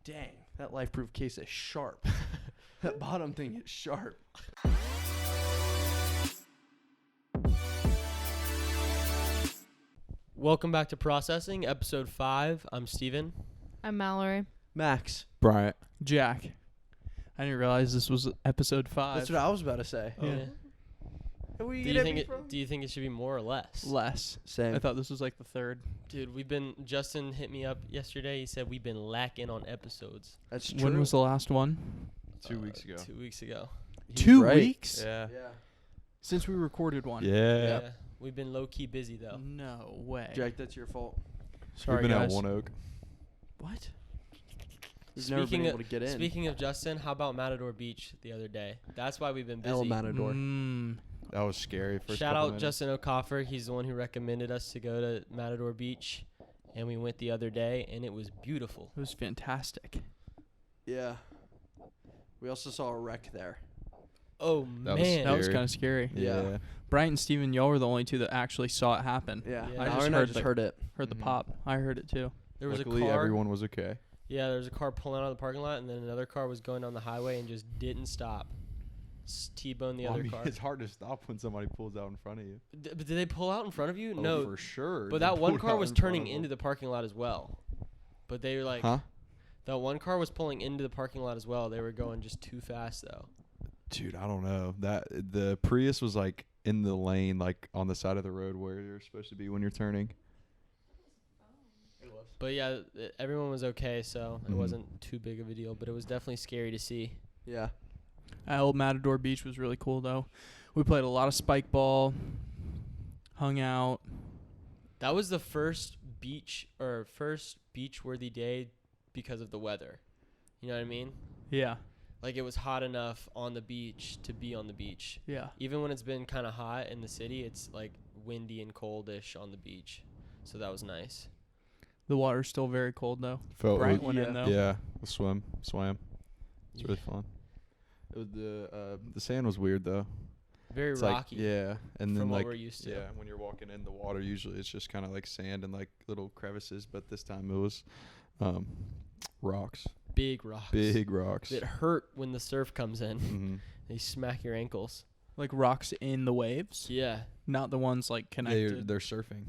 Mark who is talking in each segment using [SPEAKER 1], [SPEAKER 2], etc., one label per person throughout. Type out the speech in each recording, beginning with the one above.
[SPEAKER 1] Dang, that life-proof case is sharp. That bottom thing is sharp.
[SPEAKER 2] Welcome back to Processing, Episode 5. I'm Steven.
[SPEAKER 3] I'm Mallory.
[SPEAKER 1] Max.
[SPEAKER 4] Bryant.
[SPEAKER 5] Jack. I didn't realize this was episode 5.
[SPEAKER 1] That's what I was about to say.
[SPEAKER 5] Oh.
[SPEAKER 2] Yeah.
[SPEAKER 1] Who we
[SPEAKER 2] Do
[SPEAKER 1] get
[SPEAKER 2] you
[SPEAKER 1] it
[SPEAKER 2] think
[SPEAKER 1] from?
[SPEAKER 2] do you think it should be more or less?
[SPEAKER 5] Less.
[SPEAKER 1] Same.
[SPEAKER 5] I thought this was like the third.
[SPEAKER 2] Dude, Justin hit me up yesterday. He said we've been lacking on episodes.
[SPEAKER 1] That's true.
[SPEAKER 5] When was the last one?
[SPEAKER 4] 2 weeks ago.
[SPEAKER 2] 2 weeks ago.
[SPEAKER 1] He's
[SPEAKER 5] 2
[SPEAKER 1] right.
[SPEAKER 5] weeks?
[SPEAKER 4] Yeah.
[SPEAKER 1] Yeah.
[SPEAKER 5] Since we recorded one.
[SPEAKER 4] Yeah.
[SPEAKER 2] We've been low-key busy, though.
[SPEAKER 5] No way.
[SPEAKER 1] Jack, that's your fault.
[SPEAKER 5] Sorry,
[SPEAKER 4] We've been
[SPEAKER 5] guys.
[SPEAKER 4] at One Oak.
[SPEAKER 1] What? We've never been able to get in.
[SPEAKER 2] Speaking of Justin, how about Matador Beach the other day? That's why we've been busy.
[SPEAKER 1] El Matador.
[SPEAKER 4] That was scary. First
[SPEAKER 2] Shout
[SPEAKER 4] couple
[SPEAKER 2] out
[SPEAKER 4] minutes.
[SPEAKER 2] Justin O'Coffer. He's the one who recommended us to go to Matador Beach. And we went the other day, and it was beautiful.
[SPEAKER 5] It was fantastic.
[SPEAKER 1] Yeah. We also saw a wreck there.
[SPEAKER 2] Oh,
[SPEAKER 4] That was
[SPEAKER 2] man.
[SPEAKER 5] That was
[SPEAKER 4] Scary.
[SPEAKER 5] kind of scary.
[SPEAKER 1] Yeah.
[SPEAKER 5] Brian and Steven, y'all were the only two that actually saw it happen.
[SPEAKER 1] Yeah.
[SPEAKER 2] Yeah.
[SPEAKER 1] I
[SPEAKER 2] I
[SPEAKER 1] just,
[SPEAKER 5] just
[SPEAKER 1] I
[SPEAKER 5] heard
[SPEAKER 1] just
[SPEAKER 5] the-
[SPEAKER 1] heard it.
[SPEAKER 5] Heard the
[SPEAKER 4] Mhm.
[SPEAKER 5] pop. I heard it too.
[SPEAKER 2] There was
[SPEAKER 4] Luckily,
[SPEAKER 2] a car.
[SPEAKER 4] everyone was okay.
[SPEAKER 2] Yeah, there was a car pulling out of the parking lot, and then another car was going down the highway and just didn't stop. T-boned the
[SPEAKER 4] Well, I
[SPEAKER 2] other
[SPEAKER 4] mean,
[SPEAKER 2] car.
[SPEAKER 4] It's hard to stop when somebody pulls out in front of you.
[SPEAKER 2] But did they pull out in front of you?
[SPEAKER 4] Oh,
[SPEAKER 2] No,
[SPEAKER 4] for sure.
[SPEAKER 2] but
[SPEAKER 4] They
[SPEAKER 2] that one
[SPEAKER 4] pulled
[SPEAKER 2] car
[SPEAKER 4] out
[SPEAKER 2] was
[SPEAKER 4] in front
[SPEAKER 2] turning
[SPEAKER 4] of
[SPEAKER 2] into
[SPEAKER 4] them.
[SPEAKER 2] the parking lot as well. But they were like,
[SPEAKER 4] Huh?
[SPEAKER 2] that one car was pulling into the parking lot as well. They were going just too fast though.
[SPEAKER 4] Dude, I don't know. The Prius was like in the lane, like on the side of the road where you're supposed to be when you're turning.
[SPEAKER 2] But yeah, everyone was okay, so it
[SPEAKER 4] Mhm.
[SPEAKER 2] wasn't too big of a deal. But it was definitely scary to see.
[SPEAKER 1] Yeah.
[SPEAKER 5] Old Matador Beach was really cool though. We played a lot of spike ball, hung out.
[SPEAKER 2] That was the first beach-worthy day because of the weather. You know what I mean?
[SPEAKER 5] Yeah.
[SPEAKER 2] Like it was hot enough on the beach to be on the beach.
[SPEAKER 5] Yeah.
[SPEAKER 2] Even when it's been kind of hot in the city, it's like windy and coldish on the beach. So that was nice.
[SPEAKER 5] The water's still very cold though.
[SPEAKER 4] Felt
[SPEAKER 5] Brian
[SPEAKER 4] it-
[SPEAKER 5] went in though.
[SPEAKER 4] Yeah, swam. It's really fun. It was the sand was weird though.
[SPEAKER 2] Very
[SPEAKER 4] It's
[SPEAKER 2] rocky.
[SPEAKER 4] like, yeah, and then
[SPEAKER 2] from what
[SPEAKER 4] like
[SPEAKER 2] we're used to.
[SPEAKER 4] yeah, when you're walking in the water, usually it's just kind of like sand and like little crevices, but this time it was rocks,
[SPEAKER 2] Big rocks.
[SPEAKER 4] big rocks.
[SPEAKER 2] That hurt when the surf comes in.
[SPEAKER 4] Mm-hmm.
[SPEAKER 2] They smack your ankles.
[SPEAKER 5] Like rocks in the waves,
[SPEAKER 2] Yeah.
[SPEAKER 5] not the ones like connected.
[SPEAKER 4] They're surfing.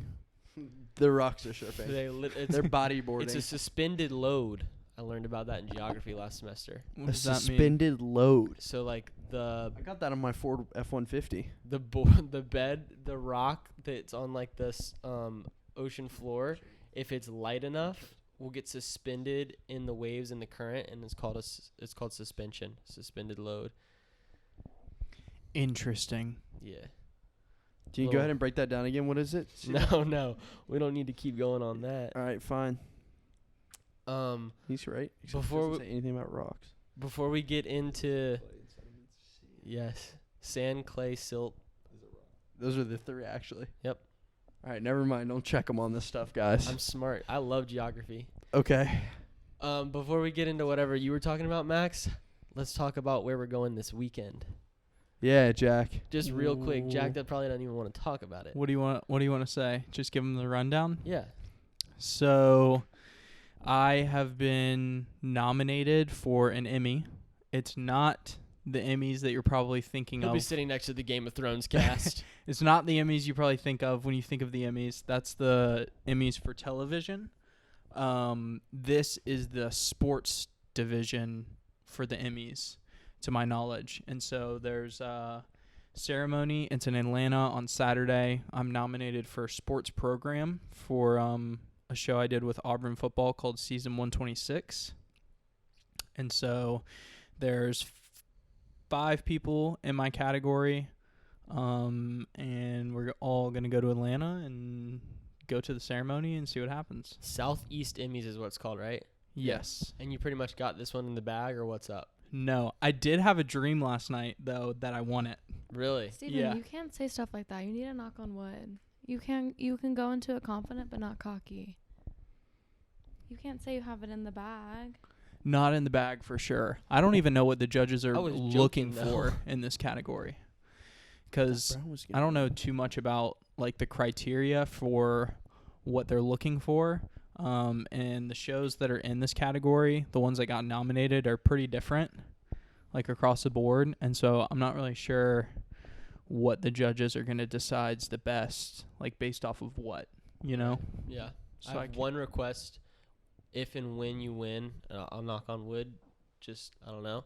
[SPEAKER 1] The rocks are surfing.
[SPEAKER 2] It's,
[SPEAKER 1] They're bodyboarding.
[SPEAKER 2] it's a suspended load. I learned about that in geography last semester.
[SPEAKER 5] What
[SPEAKER 1] a
[SPEAKER 5] does that mean?
[SPEAKER 1] suspended load.
[SPEAKER 2] So like the
[SPEAKER 1] I got that on my Ford F-150.
[SPEAKER 2] the rock that's on like this ocean floor, if it's light enough, will get suspended in the waves and the current, and it's called suspension, suspended load.
[SPEAKER 5] Interesting.
[SPEAKER 2] Yeah.
[SPEAKER 1] Can you go
[SPEAKER 2] Little-
[SPEAKER 1] ahead and break that down again? What is it?
[SPEAKER 2] No, we don't need to keep going on that.
[SPEAKER 1] All right, fine. He's right. Except it
[SPEAKER 2] Before
[SPEAKER 1] doesn't say anything about rocks.
[SPEAKER 2] Before we get into sand, clay, silt.
[SPEAKER 1] Those are the three, actually.
[SPEAKER 2] Yep.
[SPEAKER 1] All right, never mind. Don't check them on this stuff, guys.
[SPEAKER 2] I'm smart. I love geography.
[SPEAKER 1] Okay.
[SPEAKER 2] Before we get into whatever you were talking about, Max, let's talk about where we're going this weekend.
[SPEAKER 1] Yeah, Jack.
[SPEAKER 2] Just real quick, Jack,
[SPEAKER 5] Ooh.
[SPEAKER 2] that probably doesn't even want to talk about it.
[SPEAKER 5] What do you want to say? Just give them the rundown.
[SPEAKER 2] Yeah.
[SPEAKER 5] So, I have been nominated for an Emmy. It's not the Emmys that you're probably thinking
[SPEAKER 2] He'll
[SPEAKER 5] of.
[SPEAKER 2] be sitting next to the Game of Thrones cast.
[SPEAKER 5] It's not the Emmys you probably think of when you think of the Emmys. That's the Emmys for television. This is the sports division for the Emmys, to my knowledge. And so there's a ceremony. It's in Atlanta on Saturday. I'm nominated for sports program for a show I did with Auburn football called Season 126. And so there's 5 people in my category. And we're all going to go to Atlanta and go to the ceremony and see what happens.
[SPEAKER 2] Southeast Emmys is what it's called, right?
[SPEAKER 5] Yes.
[SPEAKER 2] And you pretty much got this one in the bag, or what's up?
[SPEAKER 5] No, I did have a dream last night, though, that I won it.
[SPEAKER 2] Really?
[SPEAKER 3] Steven,
[SPEAKER 5] Yeah.
[SPEAKER 3] you can't say stuff like that. You need to knock on wood. You can go into it confident but not cocky. You can't say you have it in the bag.
[SPEAKER 5] Not in the bag for sure. I don't even know what the judges are
[SPEAKER 2] I was
[SPEAKER 5] looking
[SPEAKER 2] joking, though.
[SPEAKER 5] for in this category. Because I don't know too much about like the criteria for what they're looking for, And the shows that are in this category, the ones that got nominated, are pretty different, like across the board. And so I'm not really sure what the judges are going to decide's the best, like based off of what, you know?
[SPEAKER 2] Yeah.
[SPEAKER 5] So
[SPEAKER 2] I have one request. If and when you win, I'll knock on wood. Just, I don't know.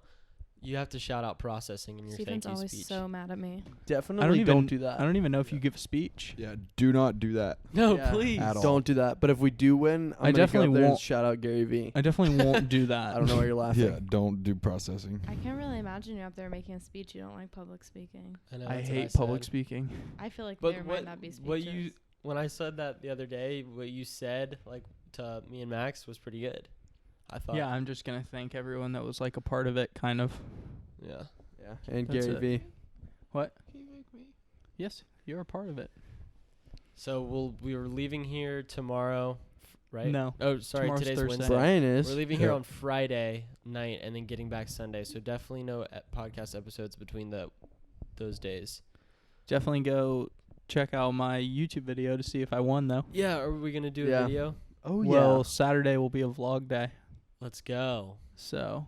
[SPEAKER 2] You have to shout out processing in your
[SPEAKER 3] Steven's
[SPEAKER 2] thank you
[SPEAKER 3] always
[SPEAKER 2] speech.
[SPEAKER 3] so mad at me.
[SPEAKER 1] Definitely don't do that.
[SPEAKER 5] I don't even know if you give a speech.
[SPEAKER 4] Yeah, do not do that.
[SPEAKER 2] No,
[SPEAKER 1] Yeah.
[SPEAKER 2] please.
[SPEAKER 4] At all.
[SPEAKER 1] Don't do that. But if we do win,
[SPEAKER 5] I
[SPEAKER 1] I'm gonna
[SPEAKER 5] definitely
[SPEAKER 1] go up there and
[SPEAKER 5] won't-
[SPEAKER 1] shout out Gary V.
[SPEAKER 5] I definitely won't do that.
[SPEAKER 1] I don't know why you're laughing.
[SPEAKER 4] Yeah, don't do processing.
[SPEAKER 3] I can't really imagine you up there making a speech. You don't like public speaking.
[SPEAKER 2] I know,
[SPEAKER 5] I
[SPEAKER 2] that's what
[SPEAKER 5] hate public
[SPEAKER 2] said.
[SPEAKER 5] speaking.
[SPEAKER 3] I feel like
[SPEAKER 2] But
[SPEAKER 3] there
[SPEAKER 2] what,
[SPEAKER 3] might not be speeches.
[SPEAKER 2] what you, when I said that the other day, what you said, like, to me and Max was pretty good. I thought.
[SPEAKER 5] Yeah, I'm just going to thank everyone that was like a part of it, kind of.
[SPEAKER 2] Yeah.
[SPEAKER 1] Yeah. And
[SPEAKER 5] That's
[SPEAKER 1] Gary
[SPEAKER 5] it.
[SPEAKER 1] V.
[SPEAKER 5] What? Yes, you're a part of it.
[SPEAKER 2] So we were leaving here tomorrow, right?
[SPEAKER 5] No.
[SPEAKER 2] Oh, sorry.
[SPEAKER 5] Tomorrow's
[SPEAKER 2] Today's
[SPEAKER 5] Thursday.
[SPEAKER 2] Wednesday.
[SPEAKER 1] Brian is.
[SPEAKER 2] We're leaving here
[SPEAKER 4] Yeah.
[SPEAKER 2] on Friday night and then getting back Sunday. So definitely no podcast episodes between those days.
[SPEAKER 5] Definitely go check out my YouTube video to see if I won, though.
[SPEAKER 2] Yeah. Are we gonna do
[SPEAKER 1] Yeah.
[SPEAKER 2] a video?
[SPEAKER 1] Oh
[SPEAKER 5] Well,
[SPEAKER 1] yeah.
[SPEAKER 5] Saturday will be a vlog day,
[SPEAKER 2] Let's go.
[SPEAKER 5] so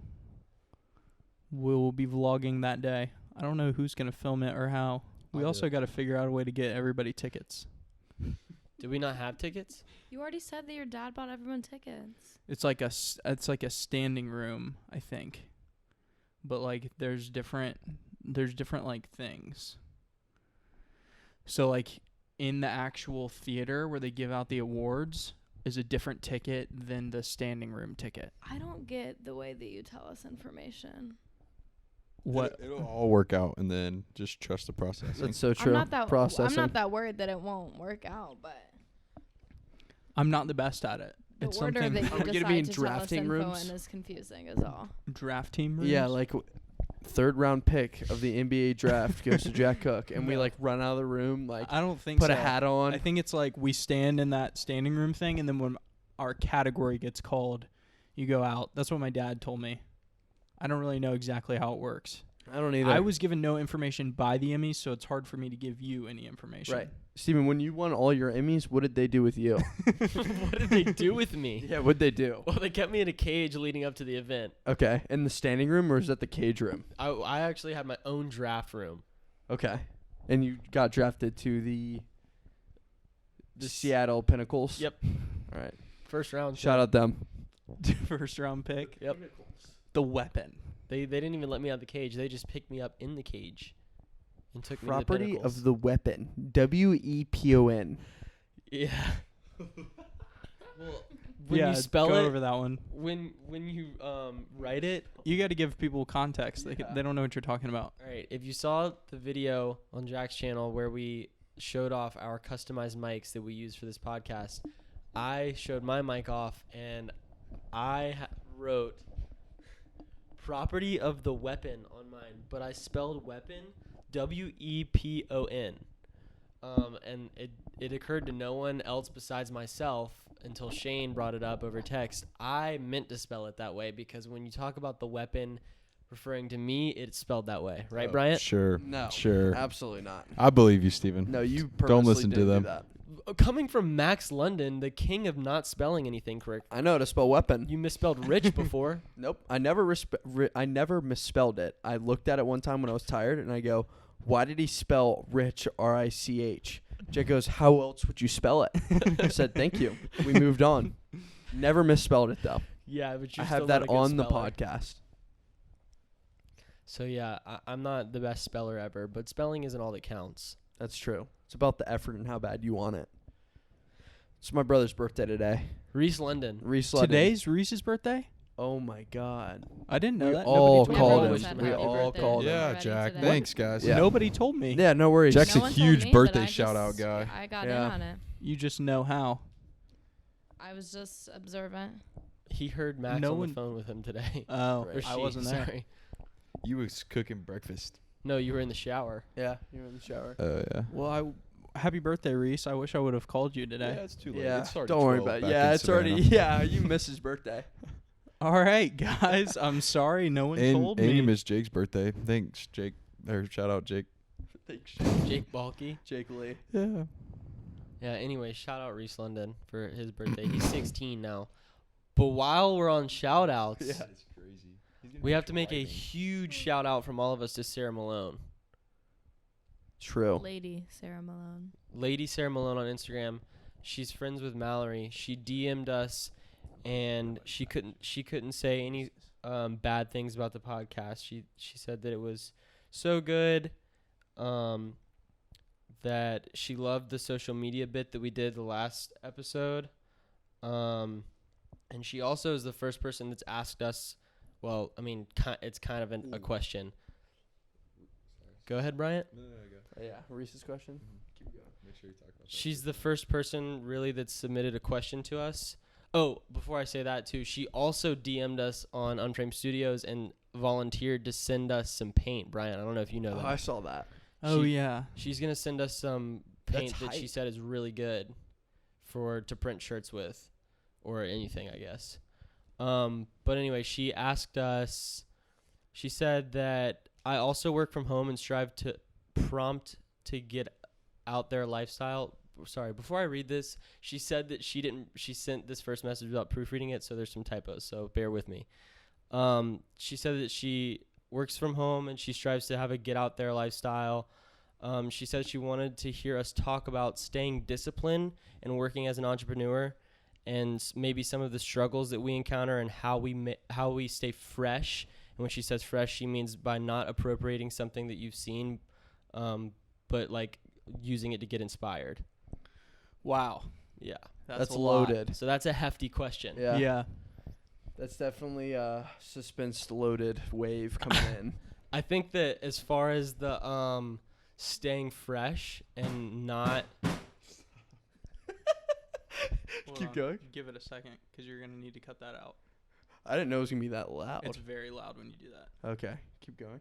[SPEAKER 5] we'll be vlogging that day. I don't know who's going to film it or how. We
[SPEAKER 4] I'll do
[SPEAKER 5] also
[SPEAKER 4] it.
[SPEAKER 5] got to figure out a way to get everybody tickets.
[SPEAKER 2] Did we not have tickets?
[SPEAKER 3] You already said that your dad bought everyone tickets.
[SPEAKER 5] It's like a standing room, I think. But like there's different like things. So like in the actual theater where they give out the awards is a different ticket than the standing room ticket.
[SPEAKER 3] I don't get the way that you tell us information.
[SPEAKER 5] What?
[SPEAKER 4] It'll all work out, and then just trust the process.
[SPEAKER 1] That's so true.
[SPEAKER 3] I'm not
[SPEAKER 1] Processing.
[SPEAKER 3] that worried that it won't work out, but
[SPEAKER 5] I'm not the best at it.
[SPEAKER 3] the
[SPEAKER 5] It's
[SPEAKER 3] order
[SPEAKER 5] something
[SPEAKER 3] that
[SPEAKER 1] Are
[SPEAKER 3] you
[SPEAKER 1] we gonna be
[SPEAKER 3] decide
[SPEAKER 1] in
[SPEAKER 3] to tell us
[SPEAKER 1] drafting
[SPEAKER 3] info
[SPEAKER 1] rooms?
[SPEAKER 3] in is confusing is all.
[SPEAKER 5] draft team rooms.
[SPEAKER 1] Yeah, like third round pick of the NBA draft goes to Jack Cook, and we
[SPEAKER 5] No.
[SPEAKER 1] like run out of the room, like
[SPEAKER 5] I don't think
[SPEAKER 1] put
[SPEAKER 5] so.
[SPEAKER 1] a hat on.
[SPEAKER 5] I think it's like we stand in that standing room thing, and then when our category gets called, you go out. That's what my dad told me. I don't really know exactly how it works.
[SPEAKER 1] I don't either.
[SPEAKER 5] I was given no information by the Emmys, so it's hard for me to give you any information.
[SPEAKER 1] right. Steven, when you won all your Emmys, what did they do with you?
[SPEAKER 2] What did they do with me?
[SPEAKER 1] Yeah, what'd they do?
[SPEAKER 2] Well, they kept me in a cage leading up to the event.
[SPEAKER 1] Okay, in the standing room or is that the cage room?
[SPEAKER 2] I actually had my own draft room.
[SPEAKER 1] Okay, and you got drafted to the
[SPEAKER 2] The
[SPEAKER 1] Seattle Pinnacles.
[SPEAKER 2] Yep.
[SPEAKER 1] All right.
[SPEAKER 2] First round.
[SPEAKER 1] Shout out them.
[SPEAKER 5] First round pick.
[SPEAKER 2] Yep.
[SPEAKER 5] The weapon.
[SPEAKER 2] They didn't even let me out of the cage. They just picked me up in the cage and took
[SPEAKER 1] Property
[SPEAKER 2] me to the
[SPEAKER 1] of the weapon. WEPON.
[SPEAKER 2] Yeah. Well, when
[SPEAKER 5] yeah,
[SPEAKER 2] you spell
[SPEAKER 5] go
[SPEAKER 2] it,
[SPEAKER 5] over that one.
[SPEAKER 2] when you write it,
[SPEAKER 5] You got to give people context. They don't know what you're talking about.
[SPEAKER 2] all right. If you saw the video on Jack's channel where we showed off our customized mics that we use for this podcast, I showed my mic off and I wrote property of the weapon on mine, but I spelled weapon WEPON. And it occurred to no one else besides myself until Shane brought it up over text. I meant to spell it that way because when you talk about the weapon referring to me, it's spelled that way. Right, Bryant?
[SPEAKER 4] Sure.
[SPEAKER 1] No.
[SPEAKER 4] Sure.
[SPEAKER 1] Absolutely not.
[SPEAKER 4] I believe you, Steven.
[SPEAKER 1] No, you
[SPEAKER 4] Don't
[SPEAKER 1] purposely
[SPEAKER 4] listen to
[SPEAKER 1] didn't do
[SPEAKER 4] them.
[SPEAKER 1] that.
[SPEAKER 2] Coming from Max London, the king of not spelling anything correct.
[SPEAKER 1] I know how to spell weapon.
[SPEAKER 2] You misspelled rich before.
[SPEAKER 1] Nope. I never misspelled it. I looked at it one time when I was tired, and I go, "Why did he spell rich RICH?" Jake goes, "How else would you spell it?" I said, "Thank you." We moved on. Never misspelled it though.
[SPEAKER 2] Yeah, but you're
[SPEAKER 1] I have
[SPEAKER 2] still
[SPEAKER 1] that
[SPEAKER 2] not a good
[SPEAKER 1] on the
[SPEAKER 2] speller.
[SPEAKER 1] podcast.
[SPEAKER 2] So yeah, I'm not the best speller ever, but spelling isn't all that counts.
[SPEAKER 1] That's true. It's about the effort and how bad you want it. It's my brother's birthday today.
[SPEAKER 2] Reese London.
[SPEAKER 1] Reese Ludden.
[SPEAKER 5] Today's Reese's birthday?
[SPEAKER 1] Oh my God.
[SPEAKER 5] I didn't know
[SPEAKER 1] We
[SPEAKER 5] that.
[SPEAKER 1] all
[SPEAKER 5] Nobody told
[SPEAKER 1] called
[SPEAKER 5] me.
[SPEAKER 3] Everyone
[SPEAKER 1] him.
[SPEAKER 3] said
[SPEAKER 1] We
[SPEAKER 3] happy
[SPEAKER 1] all
[SPEAKER 3] birthday
[SPEAKER 1] called him.
[SPEAKER 4] Yeah,
[SPEAKER 3] already
[SPEAKER 4] Jack.
[SPEAKER 3] today.
[SPEAKER 4] Thanks, guys.
[SPEAKER 1] Yeah.
[SPEAKER 5] Nobody told me.
[SPEAKER 1] Yeah, no worries.
[SPEAKER 4] Jack's
[SPEAKER 3] No
[SPEAKER 4] a
[SPEAKER 3] one told
[SPEAKER 4] huge
[SPEAKER 3] me,
[SPEAKER 4] birthday
[SPEAKER 3] but I
[SPEAKER 4] shout-out
[SPEAKER 3] just-
[SPEAKER 4] guy.
[SPEAKER 3] I got
[SPEAKER 1] Yeah.
[SPEAKER 3] in on it.
[SPEAKER 5] You just know how.
[SPEAKER 3] I was just observant.
[SPEAKER 2] He heard Max
[SPEAKER 5] No
[SPEAKER 2] on
[SPEAKER 5] one-
[SPEAKER 2] the phone with him today.
[SPEAKER 5] Oh,
[SPEAKER 2] Or
[SPEAKER 5] I
[SPEAKER 2] she,
[SPEAKER 5] wasn't there.
[SPEAKER 2] Sorry.
[SPEAKER 4] You was cooking breakfast.
[SPEAKER 2] No, you were in the shower.
[SPEAKER 1] Yeah, you were in the shower.
[SPEAKER 4] Oh, yeah.
[SPEAKER 5] Well, happy birthday, Reese. I wish I would have called you today.
[SPEAKER 4] Yeah, it's too late.
[SPEAKER 1] Yeah,
[SPEAKER 4] It's already
[SPEAKER 1] don't worry
[SPEAKER 4] 12
[SPEAKER 1] about it.
[SPEAKER 4] back
[SPEAKER 1] Yeah,
[SPEAKER 4] in
[SPEAKER 1] it's already.
[SPEAKER 4] Savannah.
[SPEAKER 1] Yeah, you missed his birthday.
[SPEAKER 5] All right, guys. I'm sorry. No one
[SPEAKER 4] And,
[SPEAKER 5] told
[SPEAKER 4] and
[SPEAKER 5] me.
[SPEAKER 4] you missed Jake's birthday. Thanks, Jake. Or shout out, Jake.
[SPEAKER 1] Thanks,
[SPEAKER 2] Jake Balky.
[SPEAKER 1] Jake Lee.
[SPEAKER 4] Yeah.
[SPEAKER 2] Yeah, anyway, shout out Reese London for his birthday. He's 16 now. But while we're on shout outs,
[SPEAKER 4] It's crazy.
[SPEAKER 2] we have to make a huge shout out from all of us to Sarah Malone.
[SPEAKER 1] True.
[SPEAKER 3] Lady Sarah Malone.
[SPEAKER 2] Lady Sarah Malone on Instagram. She's friends with Mallory. She DM'd us and she couldn't say any bad things about the podcast. She said that it was so good. That she loved the social media bit that we did the last episode. And she also is the first person that's asked us, well, I mean, it's kind of a question. Go ahead, Bryant.
[SPEAKER 4] No, go.
[SPEAKER 1] Yeah, Reese's question.
[SPEAKER 4] Keep going. Make sure you talk about that.
[SPEAKER 2] She's the first person really that submitted a question to us. Oh, before I say that too, she also DM'd us on Unframed Studios and volunteered to send us some paint. Brian, I don't know if you know that.
[SPEAKER 1] I saw that.
[SPEAKER 5] Oh yeah.
[SPEAKER 2] She's gonna send us some paint
[SPEAKER 1] That's
[SPEAKER 2] that she
[SPEAKER 1] hype.
[SPEAKER 2] said is really good to print shirts with, or anything, I guess. But anyway, she asked us. She said that I also work from home and strive to prompt to get out their lifestyle. Sorry, before I read this, she said that she sent this first message without proofreading it, so there's some typos, so bear with me. She said that she works from home and she strives to have a get out there lifestyle. She said she wanted to hear us talk about staying disciplined and working as an entrepreneur, and maybe some of the struggles that we encounter and how we stay fresh. And when she says fresh, she means by not appropriating something that you've seen, but like using it to get inspired.
[SPEAKER 5] Wow.
[SPEAKER 2] Yeah.
[SPEAKER 1] That's
[SPEAKER 5] a lot.
[SPEAKER 1] loaded.
[SPEAKER 2] So that's a hefty question.
[SPEAKER 1] Yeah.
[SPEAKER 5] Yeah.
[SPEAKER 1] That's definitely a suspense-loaded wave coming in.
[SPEAKER 2] I think that as far as the staying fresh and not
[SPEAKER 1] Keep going.
[SPEAKER 5] Give it a second, because you're gonna need to cut that out.
[SPEAKER 1] I didn't know it was going to be that loud.
[SPEAKER 5] It's very loud when you do that.
[SPEAKER 1] Okay, keep going.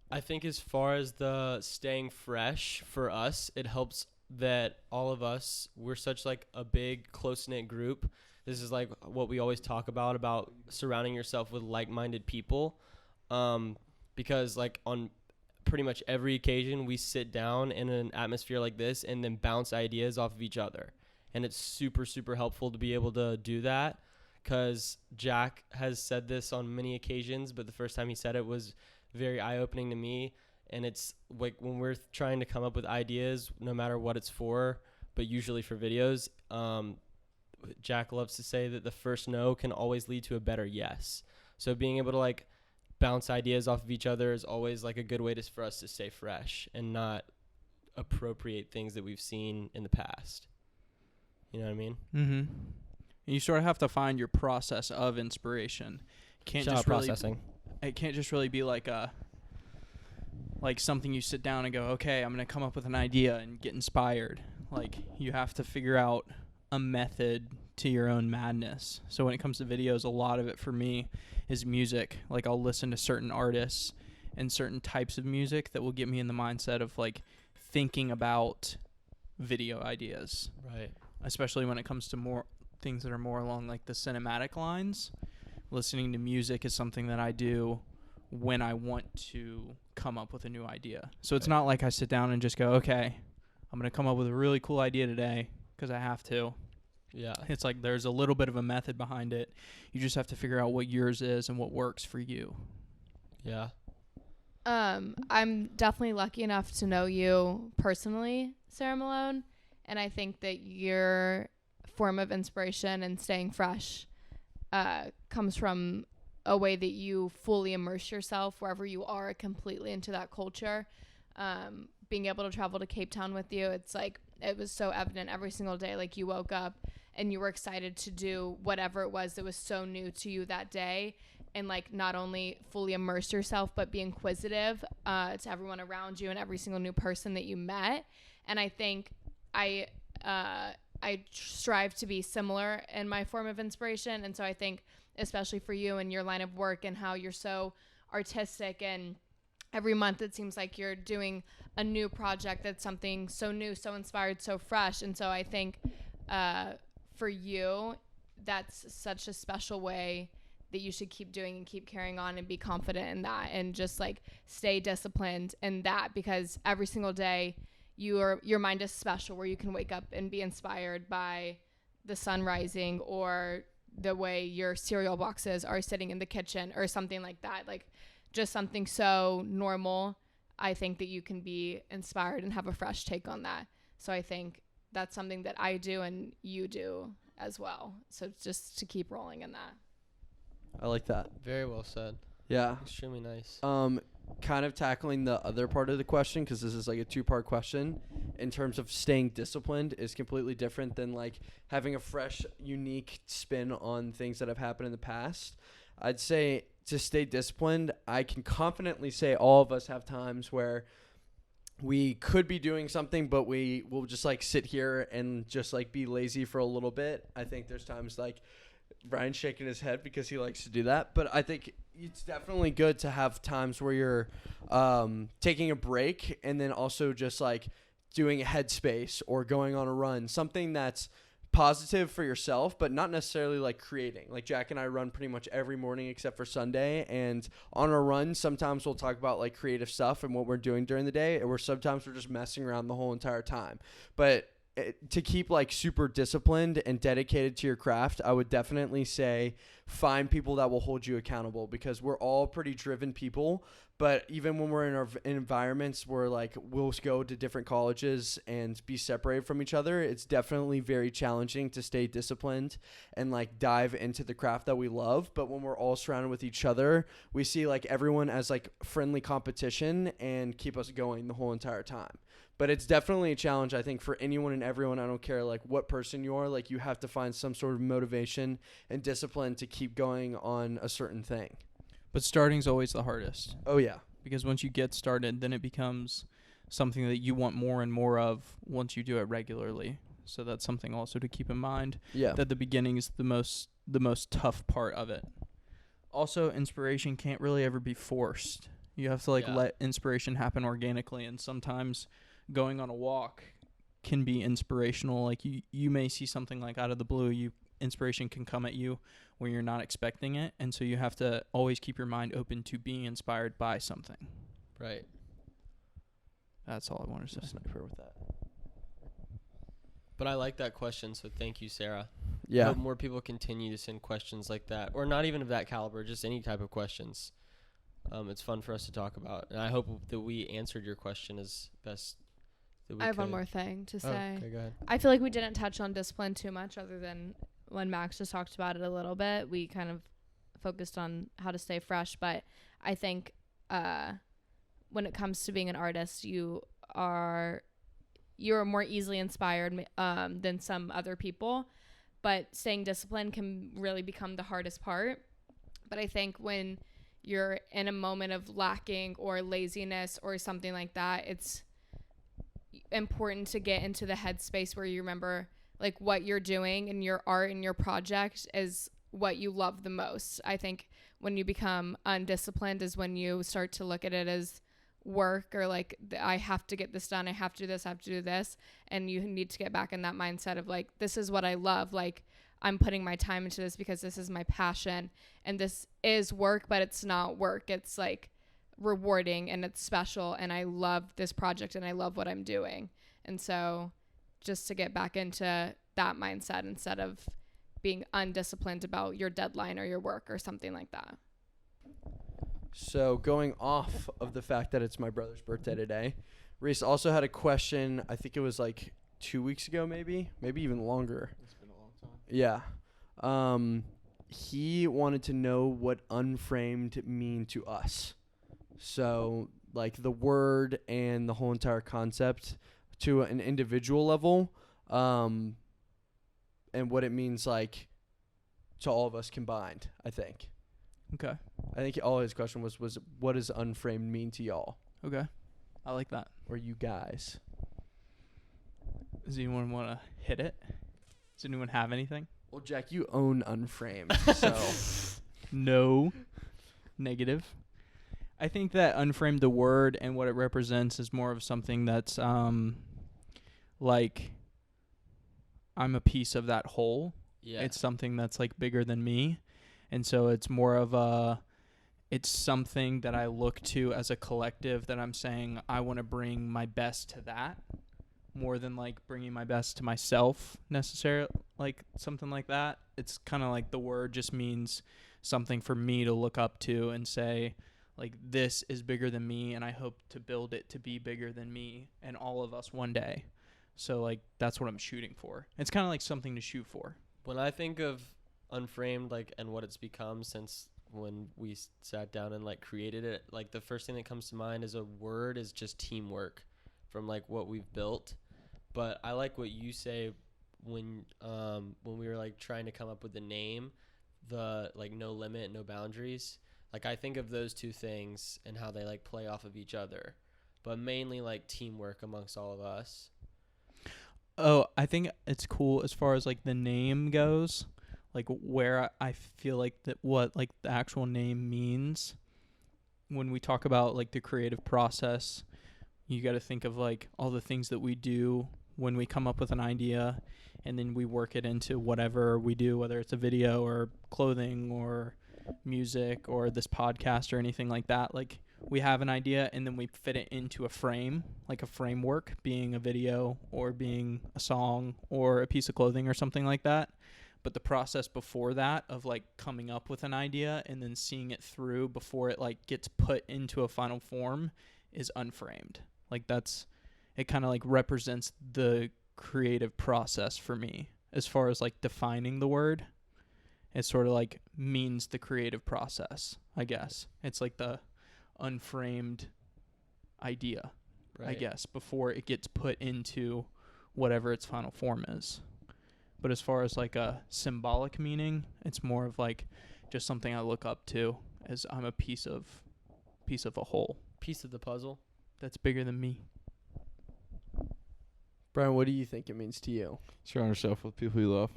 [SPEAKER 2] I think as far as the staying fresh for us, it helps that all of us, we're such like a big close-knit group. This is like what we always talk about surrounding yourself with like-minded people. Because like on pretty much every occasion we sit down in an atmosphere like this and then bounce ideas off of each other. And it's super, super helpful to be able to do that, because Jack has said this on many occasions, but the first time he said it was very eye-opening to me. And it's like when we're trying to come up with ideas, no matter what it's for, but usually for videos, Jack loves to say that the first no can always lead to a better yes. So being able to like bounce ideas off of each other is always like a good way for us to stay fresh and not appropriate things that we've seen in the past. You know what I mean?
[SPEAKER 5] Mm-hmm. You sort of have to find your process of inspiration. Can't
[SPEAKER 2] Shout out
[SPEAKER 5] just really,
[SPEAKER 2] processing.
[SPEAKER 5] it can't just really be like something you sit down and go, okay, I'm gonna come up with an idea and get inspired. Like, you have to figure out a method to your own madness. So when it comes to videos, a lot of it for me is music. Like, I'll listen to certain artists and certain types of music that will get me in the mindset of like thinking about video ideas.
[SPEAKER 2] Right.
[SPEAKER 5] Especially when it comes to more things that are more along like the cinematic lines. Listening to music is something that I do when I want to come up with a new idea. So it's not like I sit down and just go, okay, I'm going to come up with a really cool idea today because I have to.
[SPEAKER 2] Yeah.
[SPEAKER 5] It's like there's a little bit of a method behind it. You just have to figure out what yours is and what works for you.
[SPEAKER 2] Yeah.
[SPEAKER 3] I'm definitely lucky enough to know you personally, Sarah Malone, and I think that your form of inspiration and staying fresh comes from a way that you fully immerse yourself wherever you are completely into that culture. Being able to travel to Cape Town with you, it's like it was so evident every single day. Like, you woke up and you were excited to do whatever it was that was so new to you that day, and like not only fully immerse yourself but be inquisitive to everyone around you and every single new person that you met. And I think I strive to be similar in my form of inspiration. And so I think especially for you and your line of work and how you're so artistic, and every month it seems like you're doing a new project that's something so new, so inspired, so fresh. And so I think for you, that's such a special way that you should keep doing and keep carrying on and be confident in that, and just like stay disciplined in that, because every single day your mind is special, where you can wake up and be inspired by the sun rising or the way your cereal boxes are sitting in the kitchen or something like that. Like just something so normal. I think that you can be inspired and have a fresh take on that. So I think that's something that I do and you do as well. So just to keep rolling in that.
[SPEAKER 1] I like that.
[SPEAKER 2] Very well said.
[SPEAKER 1] Yeah.
[SPEAKER 2] Extremely nice.
[SPEAKER 1] Kind of tackling the other part of the question, because this is like a 2-part question, in terms of staying disciplined is completely different than like having a fresh, unique spin on things that have happened in the past. I'd say to stay disciplined, I can confidently say all of us have times where we could be doing something, but we will just like sit here and just like be lazy for a little bit. I think there's times like Brian's shaking his head because he likes to do that, but I think it's definitely good to have times where you're taking a break and then also just like doing a headspace or going on a run, something that's positive for yourself, but not necessarily like creating. Like Jack and I run pretty much every morning except for Sunday, and on our run sometimes we'll talk about like creative stuff and what we're doing during the day, or sometimes we're just messing around the whole entire time. But to keep like super disciplined and dedicated to your craft, I would definitely say find people that will hold you accountable, because we're all pretty driven people. But even when we're in our environments where like we'll go to different colleges and be separated from each other, it's definitely very challenging to stay disciplined and like dive into the craft that we love. But when we're all surrounded with each other, we see like everyone as like friendly competition and keep us going the whole entire time. But it's definitely a challenge, I think, for anyone and everyone. I don't care like what person you are. Like you have to find some sort of motivation and discipline to keep going on a certain thing.
[SPEAKER 5] But starting's always the hardest,
[SPEAKER 1] Oh yeah.
[SPEAKER 5] because once you get started, then it becomes something that you want more and more of once you do it regularly. So that's something also to keep in mind,
[SPEAKER 1] Yeah.
[SPEAKER 5] that the beginning is the most tough part of it. Also, inspiration can't really ever be forced. You have to
[SPEAKER 2] Yeah.
[SPEAKER 5] let inspiration happen organically, and sometimes going on a walk can be inspirational. Like you may see something like out of the blue, inspiration can come at you when you're not expecting it, and so you have to always keep your mind open to being inspired by something.
[SPEAKER 2] Right.
[SPEAKER 5] That's all I wanted to say.
[SPEAKER 1] Sniper with that.
[SPEAKER 2] But I like that question, so thank you, Sarah.
[SPEAKER 1] Yeah.
[SPEAKER 2] Hope more people continue to send questions like that, or not even of that caliber, just any type of questions. It's fun for us to talk about, and I hope that we answered your question as best that we
[SPEAKER 3] I have one
[SPEAKER 2] could.
[SPEAKER 3] more thing to
[SPEAKER 2] Oh,
[SPEAKER 3] say.
[SPEAKER 2] okay, go ahead.
[SPEAKER 3] I feel like we didn't touch on discipline too much, other than when Max just talked about it a little bit. We kind of focused on how to stay fresh, but I think when it comes to being an artist, you're more easily inspired than some other people, but staying disciplined can really become the hardest part. But I think when you're in a moment of lacking or laziness or something like that, it's important to get into the headspace where you remember like what you're doing and your art and your project is what you love the most. I think when you become undisciplined is when you start to look at it as work, or like I have to get this done, I have to do this, I have to do this, and you need to get back in that mindset of like, this is what I love, like I'm putting my time into this because this is my passion, and this is work, but it's not work, it's like rewarding and it's special, and I love this project and I love what I'm doing. And so just to get back into that mindset instead of being undisciplined about your deadline or your work or something like that.
[SPEAKER 1] So going off of the fact that it's my brother's birthday today, Reese also had a question. I think it was like 2 weeks ago, maybe even longer.
[SPEAKER 4] It's been a long time.
[SPEAKER 1] Yeah. He wanted to know what unframed mean to us. So like the word and the whole entire concept to an individual level, and what it means like to all of us combined, I think.
[SPEAKER 5] Okay.
[SPEAKER 1] I think all his question was what does unframed mean to y'all
[SPEAKER 5] Okay. I like that.
[SPEAKER 1] or you guys?
[SPEAKER 5] Does anyone want to hit it? Does anyone have anything?
[SPEAKER 1] Well, Jack, you own Unframed, so
[SPEAKER 5] No. Negative. I think that Unframed, the word and what it represents, is more of something that's like I'm a piece of that whole.
[SPEAKER 2] Yeah.
[SPEAKER 5] It's something that's like bigger than me. And so it's more of it's something that I look to as a collective that I'm saying I want to bring my best to that. more than like bringing my best to myself necessarily, like something like that. It's kind of like the word just means something for me to look up to and say, like, this is bigger than me, and I hope to build it to be bigger than me and all of us one day. So, like, that's what I'm shooting for. It's kind of like something to shoot for.
[SPEAKER 2] When I think of Unframed, like, and what it's become since when we sat down and like created it, like the first thing that comes to mind as a word is just teamwork from like what we've built. But I like what you say when we were like trying to come up with the name, the like no limit, no boundaries. Like I think of those two things and how they like play off of each other, but mainly like teamwork amongst all of us.
[SPEAKER 5] Oh, I think it's cool as far as like the name goes, like where I feel like that what like the actual name means. When we talk about like the creative process, you got to think of like all the things that we do when we come up with an idea, and then we work it into whatever we do, whether it's a video or clothing or music or this podcast or anything like that. Like we have an idea and then we fit it into a frame, like a framework, being a video or being a song or a piece of clothing or something like that. But the process before that of like coming up with an idea and then seeing it through before it like gets put into a final form is unframed. Like it kind of like represents the creative process for me as far as like defining the word. It sort of like means the creative process, I guess. It's like the unframed idea, right. I guess, before it gets put into whatever its final form is. But as far as like a symbolic meaning, it's more of like just something I look up to as I'm a piece of a whole.
[SPEAKER 2] Piece of the puzzle.
[SPEAKER 5] That's bigger than me.
[SPEAKER 1] Brian, what do you think it means to you?
[SPEAKER 4] Surround yourself with people you love.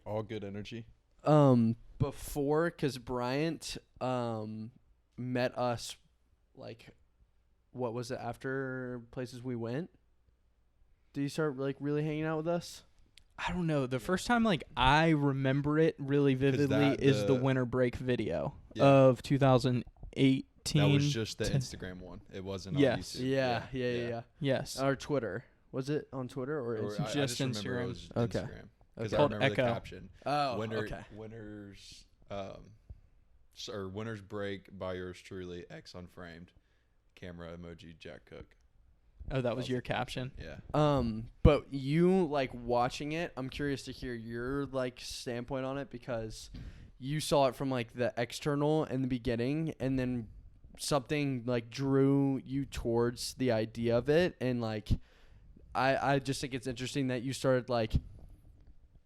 [SPEAKER 4] All good energy.
[SPEAKER 1] Before, because Bryant met us, like, what was it, after places we went? Did you start, like, really hanging out with us?
[SPEAKER 5] I don't know. The first time, like, I remember it really vividly is the winter break video of 2018.
[SPEAKER 4] That was just the Instagram one. It wasn't on
[SPEAKER 5] Yes.
[SPEAKER 4] YouTube.
[SPEAKER 1] Yeah.
[SPEAKER 5] Yes.
[SPEAKER 1] Or Twitter. Was it on Twitter or Instagram?
[SPEAKER 4] I
[SPEAKER 5] Just
[SPEAKER 4] just remember
[SPEAKER 5] Instagram.
[SPEAKER 4] it was
[SPEAKER 1] Okay.
[SPEAKER 4] Instagram.
[SPEAKER 1] Okay.
[SPEAKER 4] Because I
[SPEAKER 5] Called
[SPEAKER 4] remember the
[SPEAKER 5] Echo.
[SPEAKER 4] caption.
[SPEAKER 1] Oh, okay.
[SPEAKER 4] Winter's break by yours truly, X Unframed, camera emoji, Jack Cook.
[SPEAKER 5] Oh, that was your caption?
[SPEAKER 4] Yeah.
[SPEAKER 1] But you, like, watching it, I'm curious to hear your, like, standpoint on it, because you saw it from, like, the external in the beginning, and then something, like, drew you towards the idea of it, and, like, I just think it's interesting that you started, like,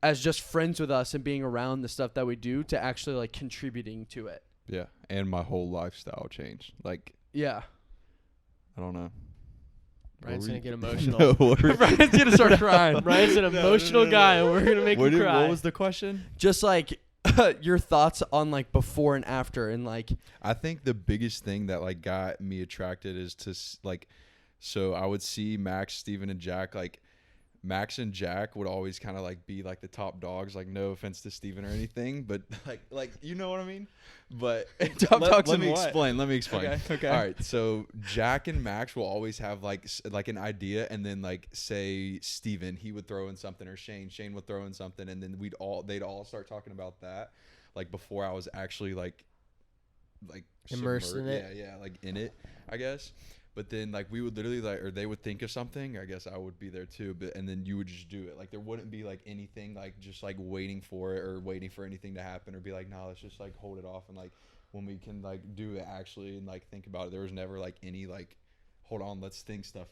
[SPEAKER 1] as just friends with us and being around the stuff that we do to actually, like, contributing to it.
[SPEAKER 4] Yeah. And my whole lifestyle changed. Like,
[SPEAKER 1] Yeah.
[SPEAKER 4] I don't know.
[SPEAKER 2] Brian's going to get emotional.
[SPEAKER 4] No,
[SPEAKER 1] Brian's going to start crying.
[SPEAKER 2] Brian's an emotional guy, and we're going to make him cry.
[SPEAKER 4] What was the question?
[SPEAKER 1] Just, like, your thoughts on, like, before and after, and, like...
[SPEAKER 4] I think the biggest thing that, like, got me attracted is to, like... So I would see Max, Steven, and Jack, like... Max and Jack would always kind of, like, be, like, the top dogs. Like, no offense to Steven or anything, but, like you know what I mean? But
[SPEAKER 5] Top dogs
[SPEAKER 4] let
[SPEAKER 5] in
[SPEAKER 4] me
[SPEAKER 5] what?
[SPEAKER 4] explain. Let me explain.
[SPEAKER 5] Okay.
[SPEAKER 4] All right. So Jack and Max will always have, like an idea, and then, like, say Steven, he would throw in something, or Shane would throw in something, and then they'd all start talking about that, like, before I was actually, like
[SPEAKER 2] Immersed in it?
[SPEAKER 4] Yeah, like, in it, I guess. But then, like, we would literally, like, or they would think of something. I guess I would be there too. And then you would just do it. Like, there wouldn't be, like, anything, like, just, like, waiting for it or waiting for anything to happen, or be like, nah, let's just, like, hold it off. And, like, when we can, like, do it actually and, like, think about it, there was never, like, any, like, hold on, let's think stuff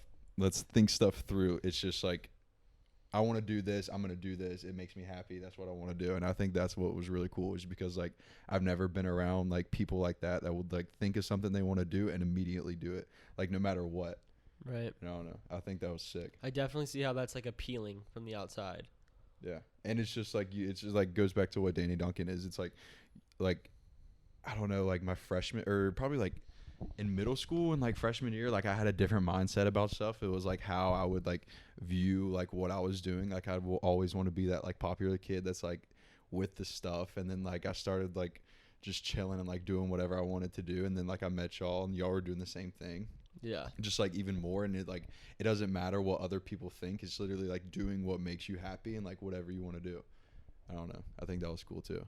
[SPEAKER 4] through. It's just, like, I want to do this. I'm going to do this. It makes me happy. That's what I want to do. And I think that's what was really cool, is because, like, I've never been around, like, people like that would, like, think of something they want to do and immediately do it, like, no matter what.
[SPEAKER 2] Right.
[SPEAKER 4] No. I think that was sick.
[SPEAKER 2] I definitely see how that's, like, appealing from the outside.
[SPEAKER 4] Yeah. And it's just, like, it's just, like, goes back to what Danny Duncan is. It's, like, I don't know, like, my freshman, or probably, like, in middle school and, like, freshman year, like, I had a different mindset about stuff. It was, like, how I would, like, view, like, what I was doing. Like, I will always want to be that, like, popular kid that's, like, with the stuff. And then, like, I started, like, just chilling and, like, doing whatever I wanted to do. And then, like, I met y'all, and y'all were doing the same thing.
[SPEAKER 2] Yeah.
[SPEAKER 4] just like even more, and it doesn't matter what other people think. It's literally like doing what makes you happy and like whatever you want to do. I don't know. I think that was cool too.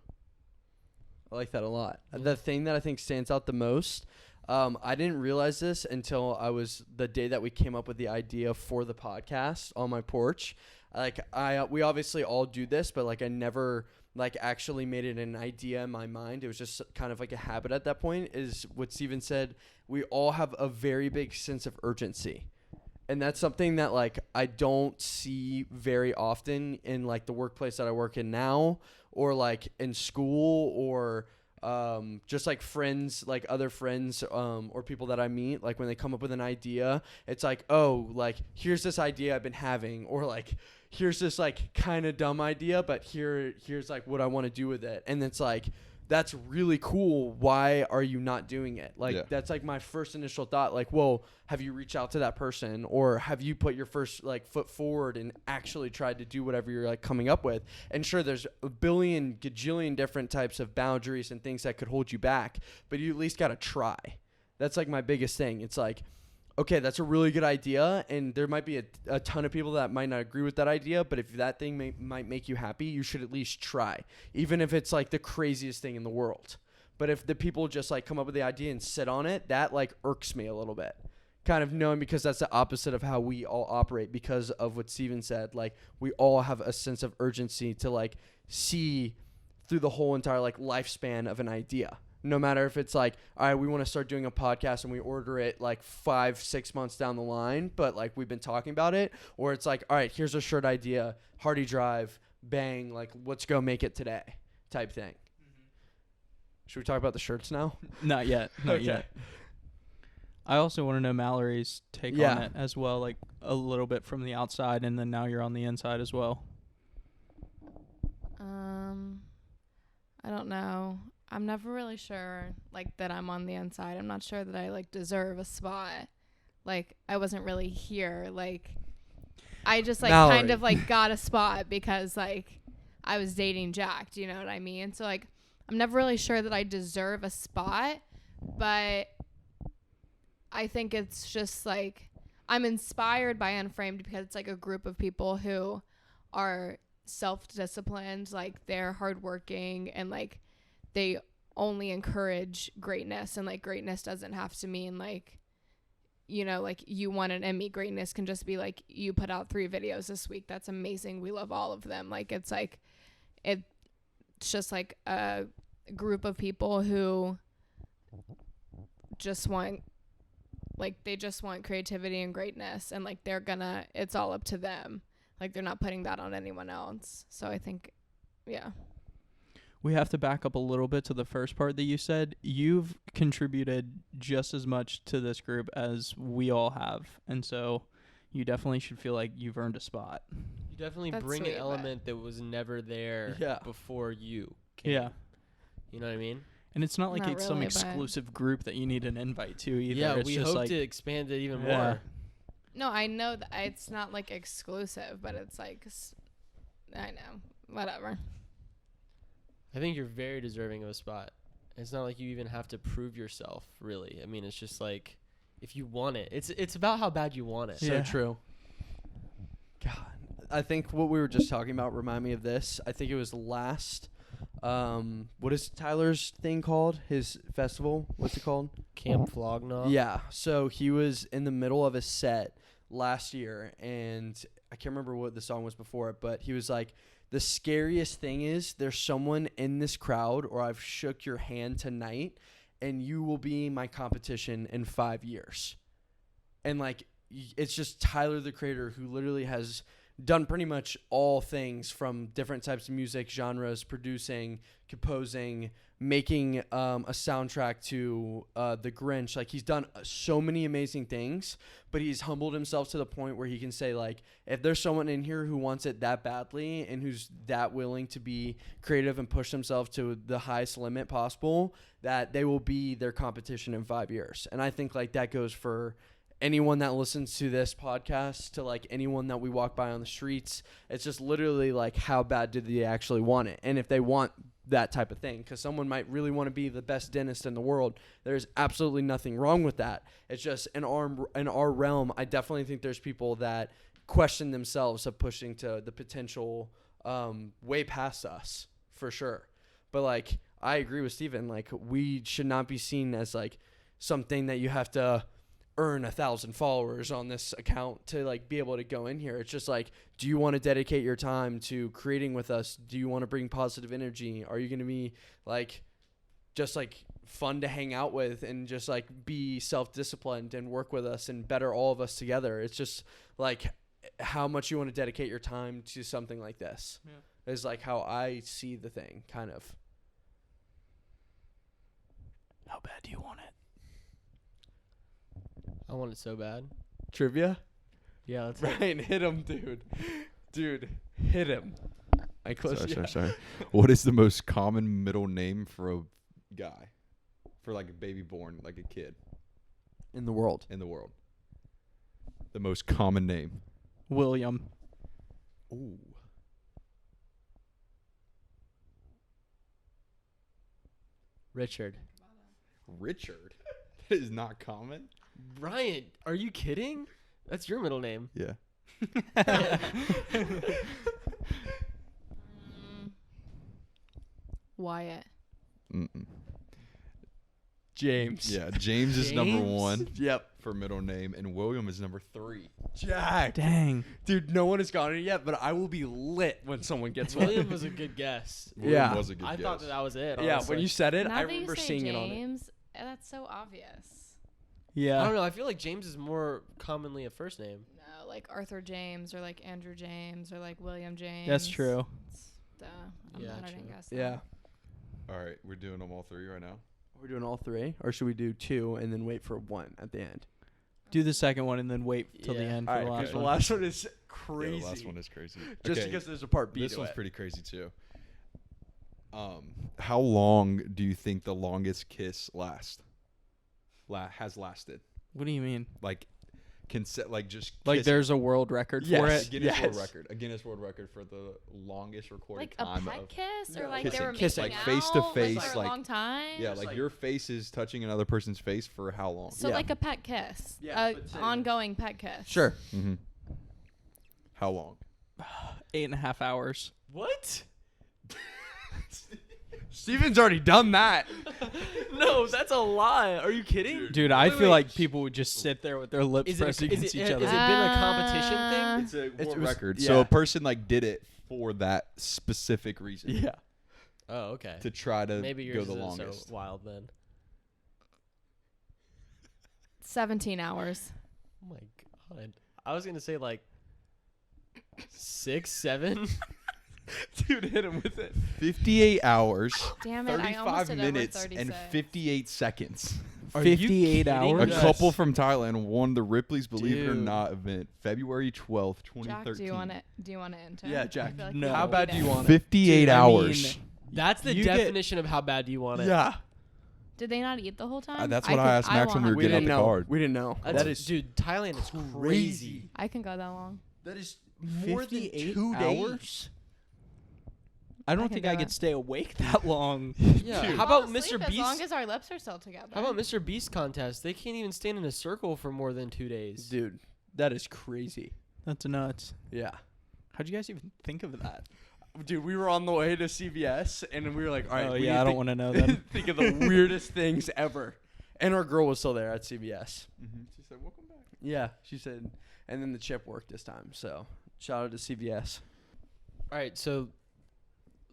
[SPEAKER 1] I like that a lot.
[SPEAKER 2] Yeah.
[SPEAKER 1] The thing that I think stands out the most, I didn't realize this until the day that we came up with the idea for the podcast on my porch. We obviously all do this, but like I never like actually made it an idea in my mind. It was just kind of like a habit at that point, is what Steven said. We all have a very big sense of urgency. And that's something that like I don't see very often in like the workplace that I work in now, or like in school, or just like friends, like other friends, or people that I meet. Like when they come up with an idea, it's like, oh, like here's this idea I've been having, or like here's this like kind of dumb idea, but here's like what I want to do with it. And it's like, that's really cool. Why are you not doing it? Like,
[SPEAKER 4] Yeah.
[SPEAKER 1] that's like my first initial thought. Like, well, have you reached out to that person, or have you put your first like foot forward and actually tried to do whatever you're like coming up with? And sure, there's a billion, gajillion different types of boundaries and things that could hold you back, but you at least got to try. That's like my biggest thing. It's like, okay, that's a really good idea, and there might be a ton of people that might not agree with that idea, but if that thing might make you happy, you should at least try, even if it's like the craziest thing in the world. But if the people just like come up with the idea and sit on it, that like irks me a little bit, kind of knowing, because that's the opposite of how we all operate, because of what Steven said. Like, we all have a sense of urgency to like see through the whole entire like lifespan of an idea. No matter if it's like, all right, we want to start doing a podcast and we order it like 5-6 months down the line, but like we've been talking about it, or it's like, all right, here's a shirt idea, Hardy Drive, bang, like let's go make it today type thing. Should we talk about the shirts now?
[SPEAKER 5] Not yet. Not
[SPEAKER 1] Okay.
[SPEAKER 5] yet. I also want to know Mallory's take on it as well, like a little bit from the outside, and then now you're on the inside as well.
[SPEAKER 3] I don't know. I'm never really sure, like, that I'm on the inside. I'm not sure that I, like, deserve a spot. Like, I wasn't really here. Like, I just, like,
[SPEAKER 1] Mallory.
[SPEAKER 3] kind of, like, got a spot because, like, I was dating Jack. Do you know what I mean? So, like, I'm never really sure that I deserve a spot. But I think it's just, like, I'm inspired by Unframed because it's, like, a group of people who are self-disciplined. Like, they're hardworking and, like, they only encourage greatness, and like greatness doesn't have to mean like, you know, like you won an Emmy. Greatness can just be like, you put out 3 videos this week. That's amazing. We love all of them. Like, it's like, it's just like a group of people who just want, like, they just want creativity and greatness, and like it's all up to them. Like, they're not putting that on anyone else. So I think, yeah.
[SPEAKER 5] We have to back up a little bit to the first part that you said. You've contributed just as much to this group as we all have. And so you definitely should feel like you've earned a spot.
[SPEAKER 2] You definitely
[SPEAKER 3] That's
[SPEAKER 2] bring
[SPEAKER 3] sweet,
[SPEAKER 2] an
[SPEAKER 3] but-
[SPEAKER 2] element that was never there
[SPEAKER 1] Yeah.
[SPEAKER 2] before you came.
[SPEAKER 5] Yeah.
[SPEAKER 2] You know what I mean?
[SPEAKER 5] And it's not like
[SPEAKER 3] Not
[SPEAKER 5] it's some
[SPEAKER 3] really, but-
[SPEAKER 5] exclusive group that you need an invite to either.
[SPEAKER 2] Yeah,
[SPEAKER 5] it's
[SPEAKER 2] we
[SPEAKER 5] just
[SPEAKER 2] hope
[SPEAKER 5] like,
[SPEAKER 2] to expand it even
[SPEAKER 5] Yeah.
[SPEAKER 2] more.
[SPEAKER 3] No, I know that it's not like exclusive, but it's like, I know, whatever.
[SPEAKER 2] I think you're very deserving of a spot. It's not like you even have to prove yourself, really. I mean, it's just like, if you want it, it's about how bad you want it.
[SPEAKER 1] So
[SPEAKER 5] Yeah.
[SPEAKER 1] true. God, I think what we were just talking about remind me of this. I think it was last. What is Tyler's thing called? His festival? What's it called?
[SPEAKER 2] Camp Flognaw.
[SPEAKER 1] Yeah. So he was in the middle of a set last year, and I can't remember what the song was before it, but he was like, the scariest thing is there's someone in this crowd, or I've shook your hand tonight, and you will be my competition in 5 years. And like, it's just Tyler, the creator, who literally has done pretty much all things from different types of music genres, producing, composing, making a soundtrack to The Grinch. Like, he's done so many amazing things, but he's humbled himself to the point where he can say, like, if there's someone in here who wants it that badly and who's that willing to be creative and push themselves to the highest limit possible, that they will be their competition in 5 years. And I think like that goes for anyone that listens to this podcast, to like anyone that we walk by on the streets. It's just literally like, how bad do they actually want it? And if they want that type of thing, because someone might really want to be the best dentist in the world. There's absolutely nothing wrong with that. It's just in our realm, I definitely think there's people that question themselves of pushing to the potential way past us, for sure. But like, I agree with Steven. Like, we should not be seen as like something that you have to earn 1,000 followers on this account to like be able to go in here. It's just like, do you want to dedicate your time to creating with us? Do you want to bring positive energy? Are you going to be like just like fun to hang out with and just like be self-disciplined and work with us and better all of us together? It's just like how much you want to dedicate your time to something like this is like how I see the thing, kind of.
[SPEAKER 5] How bad do you want it?
[SPEAKER 2] I want it so bad.
[SPEAKER 1] Trivia?
[SPEAKER 2] Yeah, let's
[SPEAKER 1] Ryan, hit him, dude. Dude, hit him.
[SPEAKER 4] Sorry. What is the most common middle name for a guy? For like a baby born, like a kid
[SPEAKER 1] In the world.
[SPEAKER 4] in the world. The most common name.
[SPEAKER 5] William.
[SPEAKER 4] Ooh.
[SPEAKER 2] Richard.
[SPEAKER 4] Richard? That is not common.
[SPEAKER 2] Ryan, are you kidding? That's your middle name.
[SPEAKER 4] Yeah.
[SPEAKER 3] Wyatt.
[SPEAKER 4] Mm-mm.
[SPEAKER 1] James.
[SPEAKER 4] Yeah, James is number
[SPEAKER 2] James?
[SPEAKER 4] 1
[SPEAKER 1] Yep.
[SPEAKER 4] for middle name, and William is number 3.
[SPEAKER 1] Jack.
[SPEAKER 5] Dang.
[SPEAKER 1] Dude, no one has gotten it yet, but I will be lit when someone gets one.
[SPEAKER 2] William was a good guess.
[SPEAKER 4] William
[SPEAKER 1] Yeah.
[SPEAKER 4] was a good
[SPEAKER 2] I
[SPEAKER 4] guess.
[SPEAKER 2] thought that was it.
[SPEAKER 1] Yeah,
[SPEAKER 2] honestly.
[SPEAKER 1] when you said it,
[SPEAKER 3] Now
[SPEAKER 1] I
[SPEAKER 3] that you
[SPEAKER 1] remember
[SPEAKER 3] say
[SPEAKER 1] seeing it on it.
[SPEAKER 3] James, that's so obvious.
[SPEAKER 5] Yeah.
[SPEAKER 2] I don't know. I feel like James is more commonly a first name.
[SPEAKER 3] No, like Arthur James or like Andrew James or like William James.
[SPEAKER 5] That's true.
[SPEAKER 3] It's, duh. I'm
[SPEAKER 2] Yeah,
[SPEAKER 3] glad I
[SPEAKER 2] true.
[SPEAKER 3] didn't guess that.
[SPEAKER 1] Yeah.
[SPEAKER 4] All right, we're doing them all 3 right now.
[SPEAKER 1] We're doing all 3, or should we do 2 and then wait for 1 at the end?
[SPEAKER 5] Do the second one and then wait till the
[SPEAKER 2] Yeah.
[SPEAKER 5] end for
[SPEAKER 1] All
[SPEAKER 5] the
[SPEAKER 1] right,
[SPEAKER 5] last
[SPEAKER 1] because the
[SPEAKER 5] one.
[SPEAKER 1] last one is crazy.
[SPEAKER 4] Yeah, the last one is crazy.
[SPEAKER 1] Just
[SPEAKER 4] Okay,
[SPEAKER 1] because there's a part B
[SPEAKER 4] this
[SPEAKER 1] to
[SPEAKER 4] one's
[SPEAKER 1] it.
[SPEAKER 4] pretty crazy too. How long do you think the longest kiss has lasted?
[SPEAKER 5] What do you mean?
[SPEAKER 4] Like, just
[SPEAKER 5] Like
[SPEAKER 4] kiss-
[SPEAKER 5] there's a world record for
[SPEAKER 1] Yes.
[SPEAKER 5] it?
[SPEAKER 4] Guinness World
[SPEAKER 1] Yes.
[SPEAKER 4] Record. A Guinness World Record for the longest recorded
[SPEAKER 3] Like a
[SPEAKER 4] time
[SPEAKER 3] pet
[SPEAKER 4] of
[SPEAKER 3] kiss or
[SPEAKER 1] No,
[SPEAKER 3] like
[SPEAKER 4] kissing.
[SPEAKER 3] they were
[SPEAKER 1] Kissing.
[SPEAKER 3] making
[SPEAKER 4] Like face to
[SPEAKER 3] out,
[SPEAKER 4] face,
[SPEAKER 3] for a
[SPEAKER 4] like-
[SPEAKER 3] long time.
[SPEAKER 4] yeah,
[SPEAKER 1] It's
[SPEAKER 4] like
[SPEAKER 1] like-
[SPEAKER 4] your face is touching another person's face for how long?
[SPEAKER 3] So
[SPEAKER 1] Yeah.
[SPEAKER 3] like a pet kiss.
[SPEAKER 1] Yeah,
[SPEAKER 3] a
[SPEAKER 1] but say-
[SPEAKER 3] ongoing pet kiss.
[SPEAKER 1] Sure.
[SPEAKER 4] Mm-hmm. How long?
[SPEAKER 5] 8.5 hours.
[SPEAKER 2] What?
[SPEAKER 1] Steven's already done that.
[SPEAKER 2] No, that's a lie. Are you kidding?
[SPEAKER 5] Dude, I
[SPEAKER 2] Wait,
[SPEAKER 5] feel
[SPEAKER 2] wait.
[SPEAKER 5] like people would just sit there with their lips
[SPEAKER 2] Is it,
[SPEAKER 5] pressed
[SPEAKER 2] is,
[SPEAKER 5] against
[SPEAKER 2] it,
[SPEAKER 5] each
[SPEAKER 2] has
[SPEAKER 5] other.
[SPEAKER 2] it been a competition
[SPEAKER 3] Uh,
[SPEAKER 2] thing?
[SPEAKER 4] It's a
[SPEAKER 1] It
[SPEAKER 4] world
[SPEAKER 1] was-
[SPEAKER 4] record.
[SPEAKER 1] yeah.
[SPEAKER 4] So a person like did it for that specific reason.
[SPEAKER 1] Yeah.
[SPEAKER 2] Oh, okay.
[SPEAKER 4] To try to
[SPEAKER 2] Maybe
[SPEAKER 4] go
[SPEAKER 2] yours
[SPEAKER 4] the
[SPEAKER 2] isn't
[SPEAKER 4] longest.
[SPEAKER 2] so wild then.
[SPEAKER 3] 17 hours.
[SPEAKER 2] Oh my god. I was gonna say like 6, 7.
[SPEAKER 1] Dude, hit him with it.
[SPEAKER 4] 58 hours,
[SPEAKER 3] Damn it, I
[SPEAKER 4] 35
[SPEAKER 3] almost did
[SPEAKER 4] minutes,
[SPEAKER 3] over
[SPEAKER 4] and
[SPEAKER 3] 36.
[SPEAKER 4] 58 seconds.
[SPEAKER 2] Are you
[SPEAKER 5] 58
[SPEAKER 2] kidding
[SPEAKER 5] hours?
[SPEAKER 4] A
[SPEAKER 2] us?
[SPEAKER 4] couple from Thailand won the Ripley's Believe It or
[SPEAKER 1] Dude.
[SPEAKER 4] Not event February 12th,
[SPEAKER 3] Jack,
[SPEAKER 4] 2013.
[SPEAKER 3] do you want to enter?
[SPEAKER 1] Yeah,
[SPEAKER 3] I
[SPEAKER 1] Jack.
[SPEAKER 3] feel like
[SPEAKER 5] No.
[SPEAKER 3] we
[SPEAKER 1] How
[SPEAKER 3] need
[SPEAKER 1] bad
[SPEAKER 3] it.
[SPEAKER 1] do you want it?
[SPEAKER 4] 58
[SPEAKER 5] Dude, I
[SPEAKER 4] hours.
[SPEAKER 5] mean,
[SPEAKER 2] That's the
[SPEAKER 5] You get-
[SPEAKER 2] definition of how bad do you want it.
[SPEAKER 1] Yeah.
[SPEAKER 3] Did they not eat the whole time?
[SPEAKER 4] That's what I asked Max when we were
[SPEAKER 1] We
[SPEAKER 4] getting
[SPEAKER 1] didn't
[SPEAKER 4] out the
[SPEAKER 1] know.
[SPEAKER 4] card.
[SPEAKER 1] We didn't know.
[SPEAKER 2] That's,
[SPEAKER 1] That is
[SPEAKER 2] dude, Thailand is crazy.
[SPEAKER 3] I can go that long.
[SPEAKER 1] That is more than
[SPEAKER 5] 58
[SPEAKER 1] 2
[SPEAKER 5] hours?
[SPEAKER 1] days.
[SPEAKER 5] I don't
[SPEAKER 3] can
[SPEAKER 5] think
[SPEAKER 3] do
[SPEAKER 5] I
[SPEAKER 3] it.
[SPEAKER 5] could stay awake that long.
[SPEAKER 2] Yeah.
[SPEAKER 1] Dude.
[SPEAKER 2] How
[SPEAKER 3] Fall
[SPEAKER 2] about
[SPEAKER 3] asleep
[SPEAKER 2] Mr.
[SPEAKER 3] As long
[SPEAKER 2] Beast?
[SPEAKER 3] as our lips are still together.
[SPEAKER 2] How about Mr. Beast contest? They can't even stand in a circle for more than 2 days.
[SPEAKER 1] Dude, that is crazy.
[SPEAKER 5] That's nuts.
[SPEAKER 1] Yeah.
[SPEAKER 5] How'd you guys even think of that?
[SPEAKER 1] Dude, we were on the way to CVS, and we were like, all right.
[SPEAKER 5] Oh,
[SPEAKER 1] we
[SPEAKER 5] yeah,
[SPEAKER 1] need
[SPEAKER 5] I don't
[SPEAKER 1] think-
[SPEAKER 5] wanna know then.
[SPEAKER 1] Think of the weirdest things ever. And our girl was still there at CVS.
[SPEAKER 4] She said, "Welcome back."
[SPEAKER 1] Yeah, she said. And then the chip worked this time. So shout out to CVS.
[SPEAKER 2] All right, so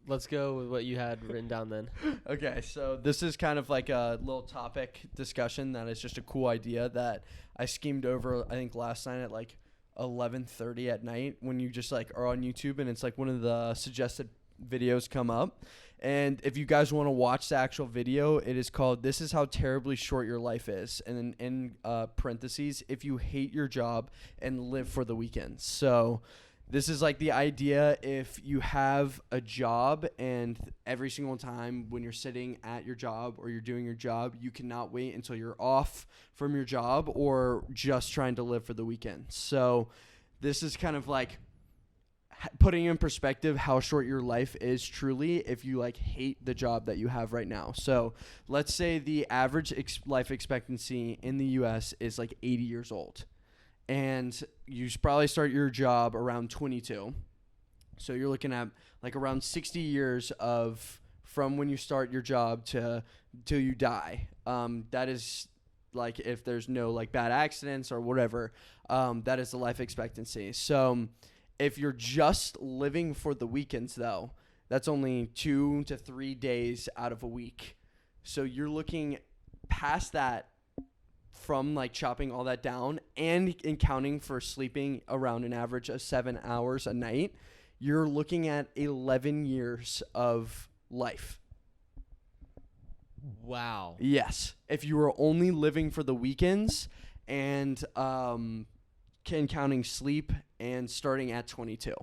[SPEAKER 2] let's go with what you had written down then.
[SPEAKER 1] Okay, so this is kind of like a little topic discussion that is just a cool idea that I schemed over, I think, last night at like 11:30 at night when you just like are on YouTube and it's like one of the suggested videos come up. And if you guys want to watch the actual video, it is called "This is How Terribly Short Your Life Is," and then in parentheses, "If you hate your job and live for the weekend." So this is like the idea: if you have a job and every single time when you're sitting at your job or you're doing your job, you cannot wait until you're off from your job or just trying to live for the weekend. So this is kind of like putting in perspective how short your life is truly if you like hate the job that you have right now. So let's say the average life expectancy in the US is like 80 years old, and you probably start your job around 22. So you're looking at like around 60 years of from when you start your job to till you die. That is like if there's no like bad accidents or whatever, that is the life expectancy. So if you're just living for the weekends, though, that's only 2 to 3 days out of a week. So you're looking past that from like chopping all that down and counting for sleeping around an average of 7 hours a night. You're looking at 11 years of life.
[SPEAKER 2] Wow.
[SPEAKER 1] Yes. If you were only living for the weekends and counting sleep and starting at 22.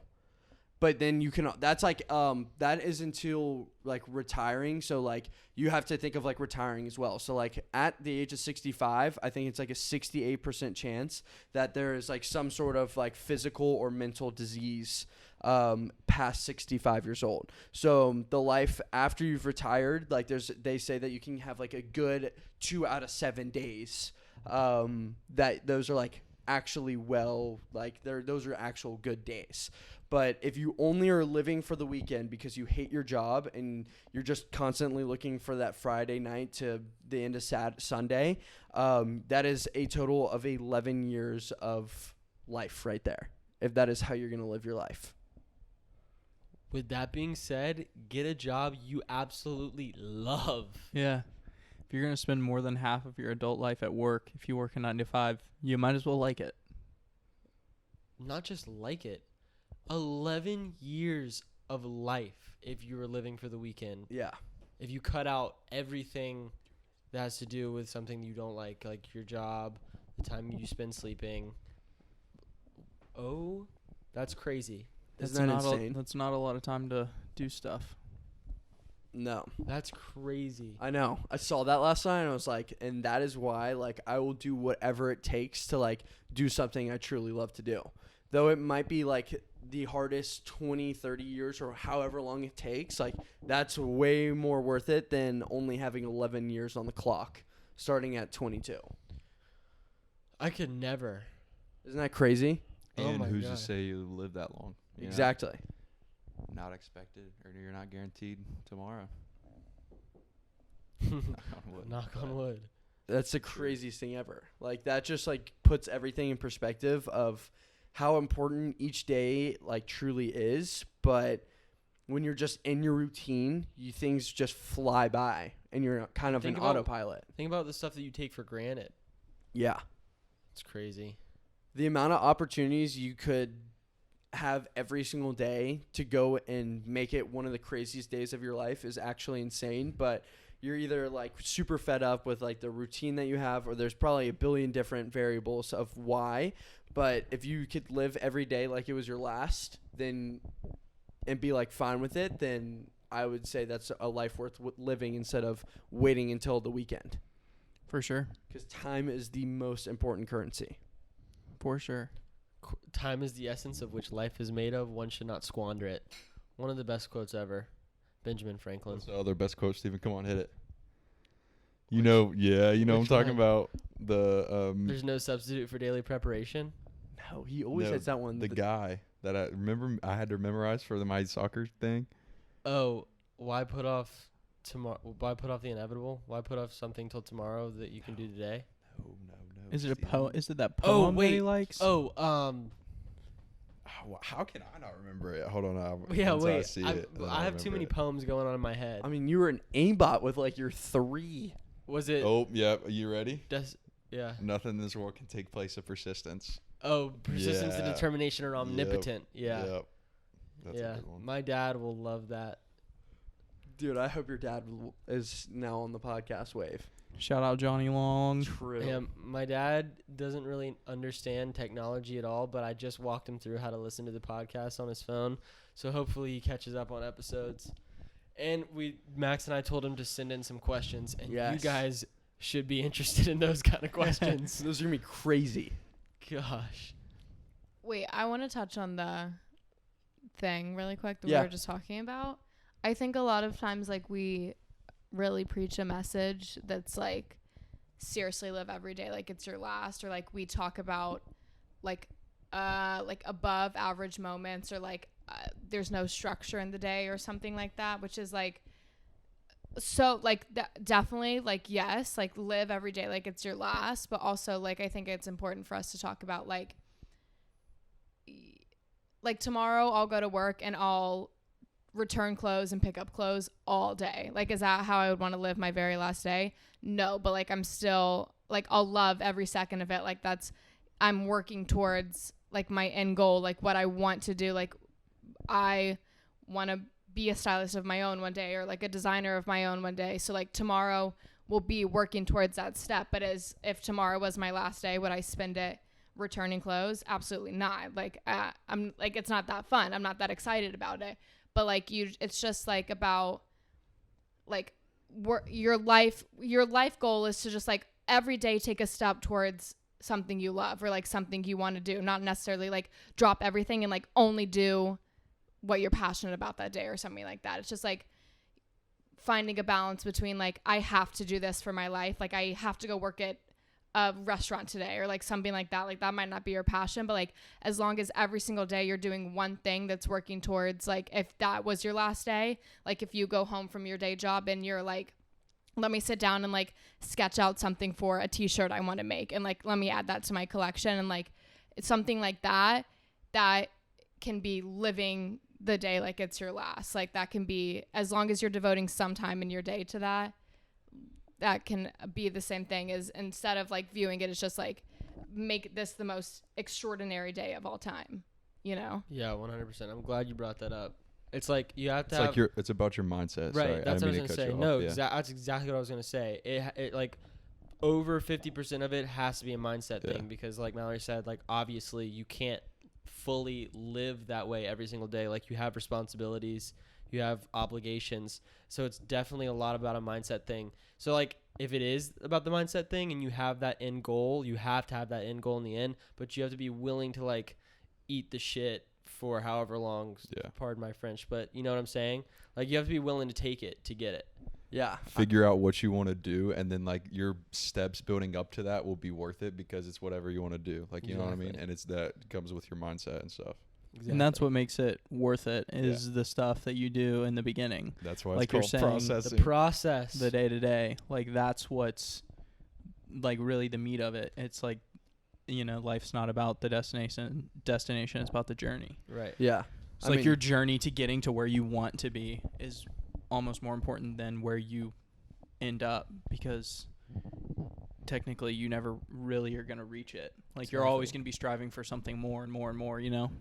[SPEAKER 1] But then you can, that's like, that is until like retiring. So like you have to think of like retiring as well. So like at the age of 65, I think it's like a 68% chance that there is like some sort of like physical or mental disease past 65 years old. So the life after you've retired, like they say that you can have like a good 2 out of 7 days. That those are like actually those are actual good days. But if you only are living for the weekend because you hate your job and you're just constantly looking for that Friday night to the end of Sunday, that is a total of 11 years of life right there, if that is how you're going to live your life.
[SPEAKER 2] With that being said, get a job you absolutely love.
[SPEAKER 5] Yeah. If you're going to spend more than half of your adult life at work, if you work a 9 to 5, you might as well like it.
[SPEAKER 2] Not just like it. 11 years of life if you were living for the weekend.
[SPEAKER 1] Yeah.
[SPEAKER 2] If you cut out everything that has to do with something you don't like your job, the time you spend sleeping. Oh, that's crazy.
[SPEAKER 1] Isn't that insane?
[SPEAKER 5] That's not a lot of time to do stuff.
[SPEAKER 1] No.
[SPEAKER 2] That's crazy.
[SPEAKER 1] I know. I saw that last night and I was like, and that is why like I will do whatever it takes to like do something I truly love to do. Though it might be like the hardest 20, 30 years or however long it takes, like that's way more worth it than only having 11 years on the clock starting at 22.
[SPEAKER 2] I could never.
[SPEAKER 1] Isn't that crazy?
[SPEAKER 2] Oh
[SPEAKER 4] And
[SPEAKER 2] my
[SPEAKER 4] who's
[SPEAKER 2] God.
[SPEAKER 4] to say you live that long? You know?
[SPEAKER 1] Exactly.
[SPEAKER 4] Not expected, or you're not guaranteed tomorrow.
[SPEAKER 2] Knock on wood.
[SPEAKER 1] That's the craziest thing ever. Like that just like puts everything in perspective of how important each day like truly is. But when you're just in your routine, things just fly by and you're kind of
[SPEAKER 2] Think
[SPEAKER 1] an
[SPEAKER 2] about-
[SPEAKER 1] autopilot.
[SPEAKER 2] Think about the stuff that you take for granted.
[SPEAKER 1] Yeah.
[SPEAKER 2] It's crazy.
[SPEAKER 1] The amount of opportunities you could have every single day to go and make it one of the craziest days of your life is actually insane. But you're either like super fed up with like the routine that you have, or there's probably a billion different variables of why. But if you could live every day like it was your last, then and be like fine with it, then I would say that's a life worth living instead of waiting until the weekend.
[SPEAKER 5] For sure.
[SPEAKER 1] Because time is the most important currency.
[SPEAKER 5] For sure.
[SPEAKER 2] Time is the essence of which life is made of. One should not squander it. One of the best quotes ever. Benjamin Franklin.
[SPEAKER 4] What's the other best quote, Steven? Come on, hit it. You know what I'm
[SPEAKER 2] which
[SPEAKER 4] talking
[SPEAKER 2] one?
[SPEAKER 4] about. The
[SPEAKER 2] There's no substitute for daily preparation.
[SPEAKER 1] No, he always
[SPEAKER 4] No,
[SPEAKER 1] has that one.
[SPEAKER 4] the guy that I remember I had to memorize for my soccer thing.
[SPEAKER 2] Oh, why put off tomorrow? Why put off the inevitable? Why put off something till tomorrow that you can do today?
[SPEAKER 4] No.
[SPEAKER 5] Is it a
[SPEAKER 4] Steven.
[SPEAKER 5] poem? Is it that
[SPEAKER 2] Oh,
[SPEAKER 5] poem that he
[SPEAKER 2] wait.
[SPEAKER 5] likes?
[SPEAKER 2] Oh,
[SPEAKER 4] How can I not remember it? Hold on.
[SPEAKER 2] yeah.
[SPEAKER 4] once I
[SPEAKER 2] Wait,
[SPEAKER 4] see it, then
[SPEAKER 2] I
[SPEAKER 4] I'll
[SPEAKER 2] have too
[SPEAKER 4] remember
[SPEAKER 2] many
[SPEAKER 4] it.
[SPEAKER 2] poems going on in my head.
[SPEAKER 1] I mean, you were an aimbot with like your 3.
[SPEAKER 2] Was it?
[SPEAKER 4] Oh, yep. Are you ready?
[SPEAKER 2] Yeah.
[SPEAKER 4] Nothing in this world can take place of persistence.
[SPEAKER 2] Oh, persistence and
[SPEAKER 4] Yeah.
[SPEAKER 2] determination are omnipotent. Yeah.
[SPEAKER 4] Yep. That's
[SPEAKER 2] yeah.
[SPEAKER 4] a good one.
[SPEAKER 2] My dad will love that.
[SPEAKER 1] Dude, I hope your dad is now on the podcast wave.
[SPEAKER 5] Shout out Johnny Long.
[SPEAKER 1] True.
[SPEAKER 2] Yeah, my dad doesn't really understand technology at all, but I just walked him through how to listen to the podcast on his phone. So hopefully he catches up on episodes. And Max and I told him to send in some questions, and
[SPEAKER 1] Yes.
[SPEAKER 2] you guys should be interested in those kind of questions.
[SPEAKER 1] Those are going to be crazy.
[SPEAKER 2] Gosh.
[SPEAKER 3] Wait, I want to touch on the thing really quick that
[SPEAKER 1] Yeah.
[SPEAKER 3] we were just talking about. I think a lot of times like we really preach a message that's like seriously live every day like it's your last, or like we talk about like above average moments, or like there's no structure in the day or something like that, which is like so like definitely like yes, like live every day like it's your last, but also like I think it's important for us to talk about like tomorrow I'll go to work and I'll return clothes and pick up clothes all day. Like, is that how I would want to live my very last day? No, but like I'm still like I'll love every second of it. Like I'm working towards like my end goal, like what I want to do. Like I want to be a stylist of my own one day, or like a designer of my own one day. So like tomorrow will be working towards that step. But as if tomorrow was my last day, would I spend it returning clothes? Absolutely not. Like I'm like, it's not that fun. I'm not that excited about it. But like it's just like about like your life goal is to just like every day take a step towards something you love, or like something you want to do, not necessarily like drop everything and like only do what you're passionate about that day or something like that. It's just like finding a balance between like I have to do this for my life, like I have to go work at a restaurant today, or like something like that. Like that might not be your passion, but like as long as every single day you're doing one thing that's working towards, like if that was your last day, like if you go home from your day job and you're like, let me sit down and like sketch out something for a t-shirt I want to make, and like let me add that to my collection, and like it's something like that can be living the day like it's your last. Like that can be, as long as you're devoting some time in your day to that can be the same thing as, instead of like viewing it as just like make this the most extraordinary day of all time, you know?
[SPEAKER 2] Yeah, 100%. I'm glad you brought that up. It's like you have to
[SPEAKER 4] It's
[SPEAKER 2] have,
[SPEAKER 4] like it's about your mindset.
[SPEAKER 2] right.
[SPEAKER 4] Sorry,
[SPEAKER 2] That's
[SPEAKER 4] I
[SPEAKER 2] what I
[SPEAKER 4] didn't
[SPEAKER 2] was
[SPEAKER 4] mean
[SPEAKER 2] gonna
[SPEAKER 4] to cut
[SPEAKER 2] say.
[SPEAKER 4] you
[SPEAKER 2] No,
[SPEAKER 4] off. Yeah.
[SPEAKER 2] that's exactly what I was gonna say. It like over 50% of it has to be a mindset
[SPEAKER 4] Yeah.
[SPEAKER 2] thing, because like Mallory said, like obviously you can't fully live that way every single day. Like you have responsibilities, you have obligations, so it's definitely a lot about a mindset thing. So like if it is about the mindset thing and you have that end goal, you have to have that end goal in the end, but you have to be willing to like eat the shit for however long,
[SPEAKER 4] Yeah.
[SPEAKER 2] pardon my French, but you know what I'm saying? Like you have to be willing to take it to get it.
[SPEAKER 1] Yeah.
[SPEAKER 4] Figure out what you want to do, and then like your steps building up to that will be worth it, because it's whatever you want to do. Like, you know what I mean?
[SPEAKER 2] Exactly.
[SPEAKER 4] And it's that comes with your mindset and stuff.
[SPEAKER 2] Exactly.
[SPEAKER 5] And that's what makes it worth it, is the stuff that you do in the beginning.
[SPEAKER 4] That's why
[SPEAKER 5] Like
[SPEAKER 4] it's
[SPEAKER 5] you're
[SPEAKER 4] called
[SPEAKER 5] saying,
[SPEAKER 4] processing.
[SPEAKER 2] the process.
[SPEAKER 5] The day to day. Like that's what's like really the meat of it. It's like, you know, life's not about the destination, it's about the journey.
[SPEAKER 2] Right.
[SPEAKER 1] Yeah.
[SPEAKER 5] It's
[SPEAKER 1] I
[SPEAKER 5] like
[SPEAKER 1] mean,
[SPEAKER 5] your journey to getting to where you want to be is almost more important than where you end up, because technically you never really are going to reach it. Like you're always going to be striving for something more and more and more, you know?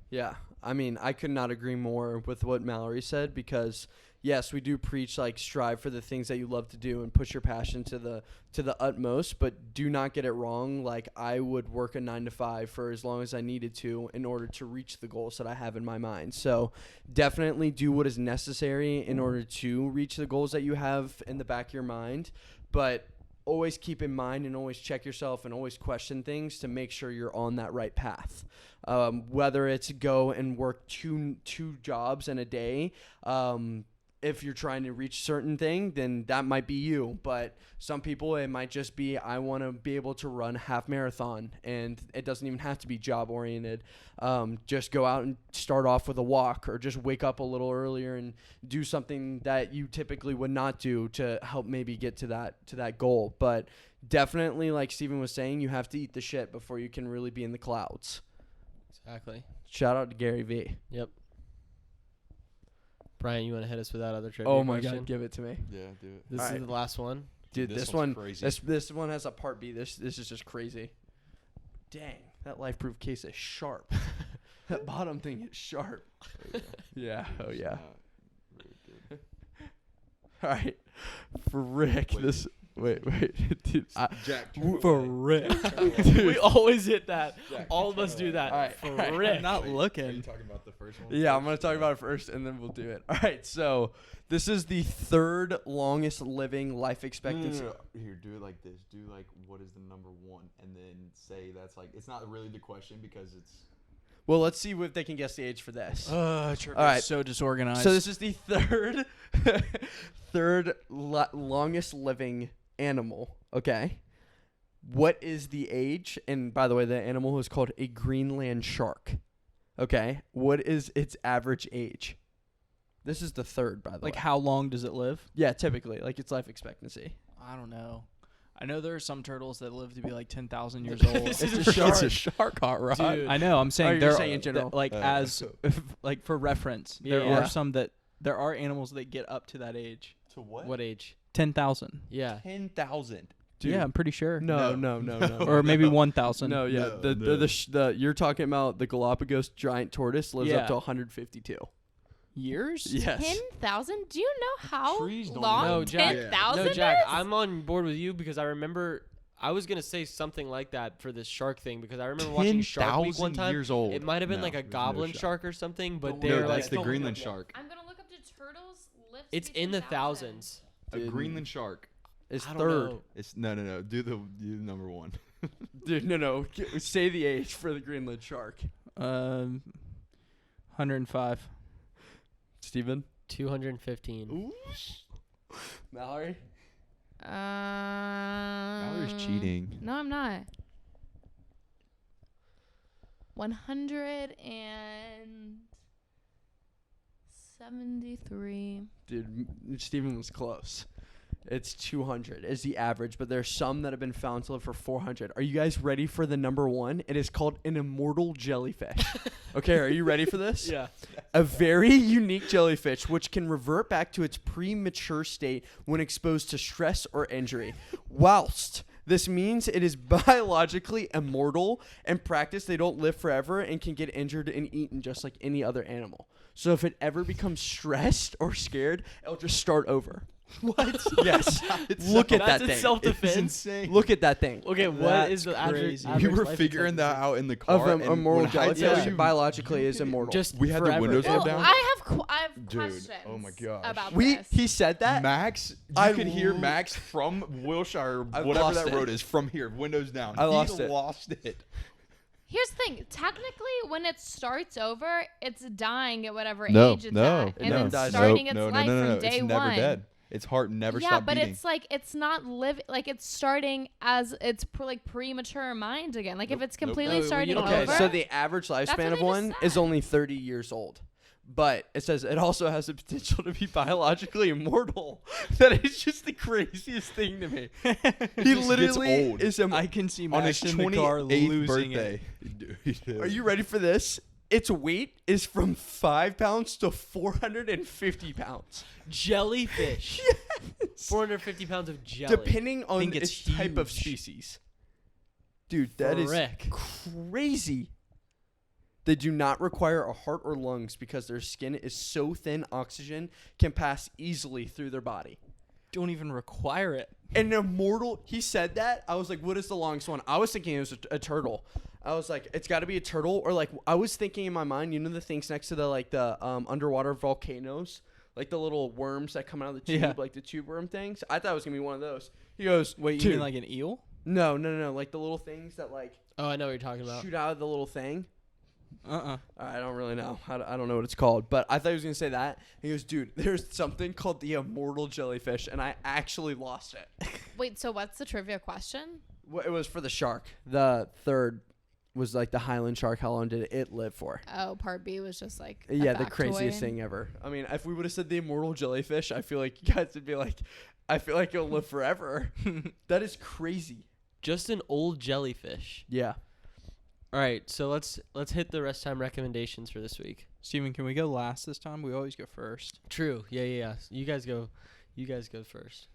[SPEAKER 1] Yeah. I mean, I could not agree more with what Mallory said, because yes, we do preach like strive for the things that you love to do and push your passion to the utmost, but do not get it wrong. Like I would work a 9 to 5 for as long as I needed to in order to reach the goals that I have in my mind. So definitely do what is necessary in order to reach the goals that you have in the back of your mind, but always keep in mind and always check yourself and always question things to make sure you're on that right path. Whether it's go and work two jobs in a day, if you're trying to reach certain thing, then that might be you. But some people, it might just be, I want to be able to run half marathon, and it doesn't even have to be job oriented. Just go out and start off with a walk, or just wake up a little earlier and do something that you typically would not do to help maybe get to that goal. But definitely, like Steven was saying, you have to eat the shit before you can really be in the clouds.
[SPEAKER 2] Exactly.
[SPEAKER 1] Shout out to Gary V.
[SPEAKER 2] Yep. Brian, you want to hit us with that other trivia
[SPEAKER 1] Oh my
[SPEAKER 2] question?
[SPEAKER 1] God, give it to me.
[SPEAKER 4] Yeah, do it.
[SPEAKER 2] This
[SPEAKER 1] All
[SPEAKER 2] is
[SPEAKER 1] right.
[SPEAKER 2] the last one.
[SPEAKER 1] Dude,
[SPEAKER 4] This
[SPEAKER 1] this
[SPEAKER 4] one's
[SPEAKER 1] one,
[SPEAKER 4] crazy.
[SPEAKER 1] this one has a part B. This is just crazy. Dang, that life-proof case is sharp. That bottom thing is sharp. Yeah. Oh yeah.
[SPEAKER 4] Not very good.
[SPEAKER 1] All right. For Rick,
[SPEAKER 4] Wait.
[SPEAKER 1] this. Wait, dude.
[SPEAKER 4] Jack,
[SPEAKER 1] For Rick.
[SPEAKER 2] We always hit that.
[SPEAKER 4] Jack,
[SPEAKER 2] All of us do that.
[SPEAKER 1] All right,
[SPEAKER 2] For
[SPEAKER 1] all right.
[SPEAKER 2] Rick.
[SPEAKER 5] I'm not
[SPEAKER 4] Are you
[SPEAKER 5] looking.
[SPEAKER 4] talking about the first one?
[SPEAKER 1] Yeah, I'm gonna talk about it first, and then we'll do it. All right. So this is the third longest living life expectancy.
[SPEAKER 4] No. Here, do it like this. Do like, what is the number one, and then say that's like, it's not really the question because it's.
[SPEAKER 1] Well, let's see if they can guess the age for this.
[SPEAKER 5] All
[SPEAKER 1] right.
[SPEAKER 5] So disorganized.
[SPEAKER 1] So this is the third longest living animal. Okay. What is the age? And by the way, the animal is called a Greenland shark. Okay. What is its average age? This is the third, by the way.
[SPEAKER 5] like how long does it live?
[SPEAKER 1] Yeah, typically, like its life expectancy.
[SPEAKER 5] I don't know. I know there are some turtles that live to be like 10,000 years old.
[SPEAKER 2] This is
[SPEAKER 4] It's
[SPEAKER 2] a shark.
[SPEAKER 4] a shark, hot rod.
[SPEAKER 2] Dude.
[SPEAKER 5] I know. I'm saying
[SPEAKER 1] you're
[SPEAKER 5] there
[SPEAKER 1] saying
[SPEAKER 5] are
[SPEAKER 1] in general.
[SPEAKER 5] like as like for reference, there
[SPEAKER 2] Yeah.
[SPEAKER 5] are some that there are animals that get up to that age.
[SPEAKER 4] To what?
[SPEAKER 2] What age?
[SPEAKER 5] 10,000.
[SPEAKER 2] Yeah.
[SPEAKER 4] 10,000.
[SPEAKER 5] Yeah, I'm pretty sure.
[SPEAKER 1] No.
[SPEAKER 5] Or maybe 1,000.
[SPEAKER 1] No, yeah.
[SPEAKER 4] No,
[SPEAKER 1] The you're talking about the Galapagos giant tortoise lives up
[SPEAKER 5] Yeah.
[SPEAKER 1] to 152.
[SPEAKER 5] Years?
[SPEAKER 1] Yes.
[SPEAKER 3] 10,000? Do you know how
[SPEAKER 4] Trees don't
[SPEAKER 3] long
[SPEAKER 2] No, Jack.
[SPEAKER 3] 10,000
[SPEAKER 2] No, Jack.
[SPEAKER 3] is?
[SPEAKER 2] I'm on board with you because I remember I was gonna say something like that for this shark thing because I remember watching Shark Week one
[SPEAKER 4] 10,000
[SPEAKER 2] time.
[SPEAKER 4] years old.
[SPEAKER 2] It might have been
[SPEAKER 4] No,
[SPEAKER 2] like a
[SPEAKER 4] there's no
[SPEAKER 2] goblin
[SPEAKER 4] shot.
[SPEAKER 2] shark or something, but
[SPEAKER 1] Don't
[SPEAKER 2] they're
[SPEAKER 4] No,
[SPEAKER 2] like
[SPEAKER 4] that's the Greenland shark.
[SPEAKER 3] I'm going to look up to turtles lives
[SPEAKER 2] it's in the thousands.
[SPEAKER 4] A Greenland shark.
[SPEAKER 1] It's
[SPEAKER 2] I don't
[SPEAKER 1] third.
[SPEAKER 2] know.
[SPEAKER 4] It's no. Do the number one.
[SPEAKER 1] Dude, no. Say the age for the Greenland shark.
[SPEAKER 5] 105.
[SPEAKER 1] Steven?
[SPEAKER 2] 215.
[SPEAKER 1] Mallory?
[SPEAKER 4] Mallory's cheating.
[SPEAKER 3] No, I'm not. 173.
[SPEAKER 1] Dude, Steven was close. It's 200 is the average, but there's some that have been found to live for 400. Are you guys ready for the number one? It is called an immortal jellyfish. Okay, are you ready for this?
[SPEAKER 2] Yeah.
[SPEAKER 1] A very unique jellyfish which can revert back to its premature state when exposed to stress or injury. Whilst this means it is biologically immortal, in practice they don't live forever and can get injured and eaten just like any other animal. So if it ever becomes stressed or scared, it'll just start over.
[SPEAKER 2] What?
[SPEAKER 1] Yes. Look at that
[SPEAKER 2] That's in
[SPEAKER 1] thing.
[SPEAKER 2] self-defense.
[SPEAKER 4] insane.
[SPEAKER 1] Look at that thing.
[SPEAKER 2] Okay, what
[SPEAKER 5] That's
[SPEAKER 2] is the average?
[SPEAKER 5] crazy.
[SPEAKER 2] average
[SPEAKER 4] We were
[SPEAKER 2] life
[SPEAKER 4] figuring that
[SPEAKER 2] expectancy?
[SPEAKER 4] out in the
[SPEAKER 1] Of
[SPEAKER 4] car.
[SPEAKER 1] an
[SPEAKER 4] and
[SPEAKER 1] immortal
[SPEAKER 4] when I
[SPEAKER 1] jellyfish
[SPEAKER 4] tell
[SPEAKER 2] Yeah.
[SPEAKER 4] you,
[SPEAKER 1] biologically is immortal.
[SPEAKER 2] Just
[SPEAKER 4] We had the
[SPEAKER 2] forever.
[SPEAKER 4] windows
[SPEAKER 3] Well,
[SPEAKER 4] rolled down.
[SPEAKER 3] I have
[SPEAKER 4] Dude,
[SPEAKER 3] questions.
[SPEAKER 4] oh my gosh.
[SPEAKER 3] About this.
[SPEAKER 1] He said that.
[SPEAKER 4] Max, you
[SPEAKER 1] I
[SPEAKER 4] could hear
[SPEAKER 1] l-
[SPEAKER 4] Max from Wilshire,
[SPEAKER 1] I
[SPEAKER 4] whatever
[SPEAKER 1] lost
[SPEAKER 4] that
[SPEAKER 1] it.
[SPEAKER 4] road is, from here, windows down.
[SPEAKER 1] I lost
[SPEAKER 4] he
[SPEAKER 1] it.
[SPEAKER 4] lost it.
[SPEAKER 3] Here's the thing. Technically, when it starts over, it's dying at whatever
[SPEAKER 4] No,
[SPEAKER 3] age it's
[SPEAKER 4] no,
[SPEAKER 3] at, and
[SPEAKER 1] no.
[SPEAKER 3] then
[SPEAKER 1] Dies.
[SPEAKER 3] starting
[SPEAKER 4] Nope,
[SPEAKER 3] its
[SPEAKER 4] no,
[SPEAKER 3] life
[SPEAKER 4] no, no, no.
[SPEAKER 3] from day
[SPEAKER 4] It's never
[SPEAKER 3] one.
[SPEAKER 4] dead. Its heart never
[SPEAKER 3] Yeah,
[SPEAKER 4] stopped
[SPEAKER 3] but
[SPEAKER 4] beating.
[SPEAKER 3] it's like it's not living. Like it's starting as its premature mind again. Like if
[SPEAKER 4] Nope,
[SPEAKER 3] it's
[SPEAKER 4] nope.
[SPEAKER 3] completely
[SPEAKER 2] No, you
[SPEAKER 3] starting
[SPEAKER 2] don't
[SPEAKER 1] Okay,
[SPEAKER 3] over.
[SPEAKER 1] so the average
[SPEAKER 3] what
[SPEAKER 1] lifespan
[SPEAKER 3] they
[SPEAKER 1] of
[SPEAKER 3] just
[SPEAKER 1] one is
[SPEAKER 3] said.
[SPEAKER 1] only 30 years old. But it says it also has the potential to be biologically immortal. That is just the craziest thing to me. He
[SPEAKER 4] just gets
[SPEAKER 1] literally
[SPEAKER 4] old.
[SPEAKER 1] is
[SPEAKER 5] I can see
[SPEAKER 4] on his
[SPEAKER 5] Max in the car
[SPEAKER 4] 28th
[SPEAKER 5] losing
[SPEAKER 4] birthday.
[SPEAKER 5] it.
[SPEAKER 1] Are you ready for this? Its weight is from 5 pounds to 450 pounds.
[SPEAKER 2] Jellyfish. 450 pounds of jelly.
[SPEAKER 1] Depending on
[SPEAKER 5] think it's
[SPEAKER 1] its type of
[SPEAKER 5] huge.
[SPEAKER 1] species. Dude, that is
[SPEAKER 2] Frick.
[SPEAKER 1] crazy. They do not require a heart or lungs because their skin is so thin oxygen can pass easily through their body.
[SPEAKER 5] Don't even require it.
[SPEAKER 1] An immortal, he said that. I was like, what is the longest one? I was thinking it was a turtle. I was like, it's got to be a turtle. Or like, I was thinking in my mind, you know the things next to the like the underwater volcanoes? Like the little worms that come out of the tube,
[SPEAKER 5] Yeah.
[SPEAKER 1] like the tube worm things? I thought it was going to be one of those. He goes,
[SPEAKER 5] Wait, you
[SPEAKER 1] "Dude."
[SPEAKER 5] mean like an eel?
[SPEAKER 1] No, like the little things that like
[SPEAKER 2] Oh, I know what you're talking about.
[SPEAKER 1] shoot out of the little thing.
[SPEAKER 5] Uh-uh.
[SPEAKER 1] I don't really know. I don't know what it's called, but I thought he was gonna say that. He goes, dude, there's something called the immortal jellyfish, and I actually lost it.
[SPEAKER 3] Wait, so what's the trivia question?
[SPEAKER 1] It was for the shark. The third was like the Highland shark. How long did it live for?
[SPEAKER 3] Oh, part B was just like a
[SPEAKER 1] Yeah, the craziest
[SPEAKER 3] factoid.
[SPEAKER 1] thing ever. I mean, if we would have said the immortal jellyfish, I feel like you guys would be like, I feel like it'll live forever. That is crazy.
[SPEAKER 2] Just an old jellyfish.
[SPEAKER 1] Yeah.
[SPEAKER 2] All right, so let's hit the rest time recommendations for this week.
[SPEAKER 5] Steven, can we go last this time? We always go first.
[SPEAKER 2] True. Yeah. You guys go first.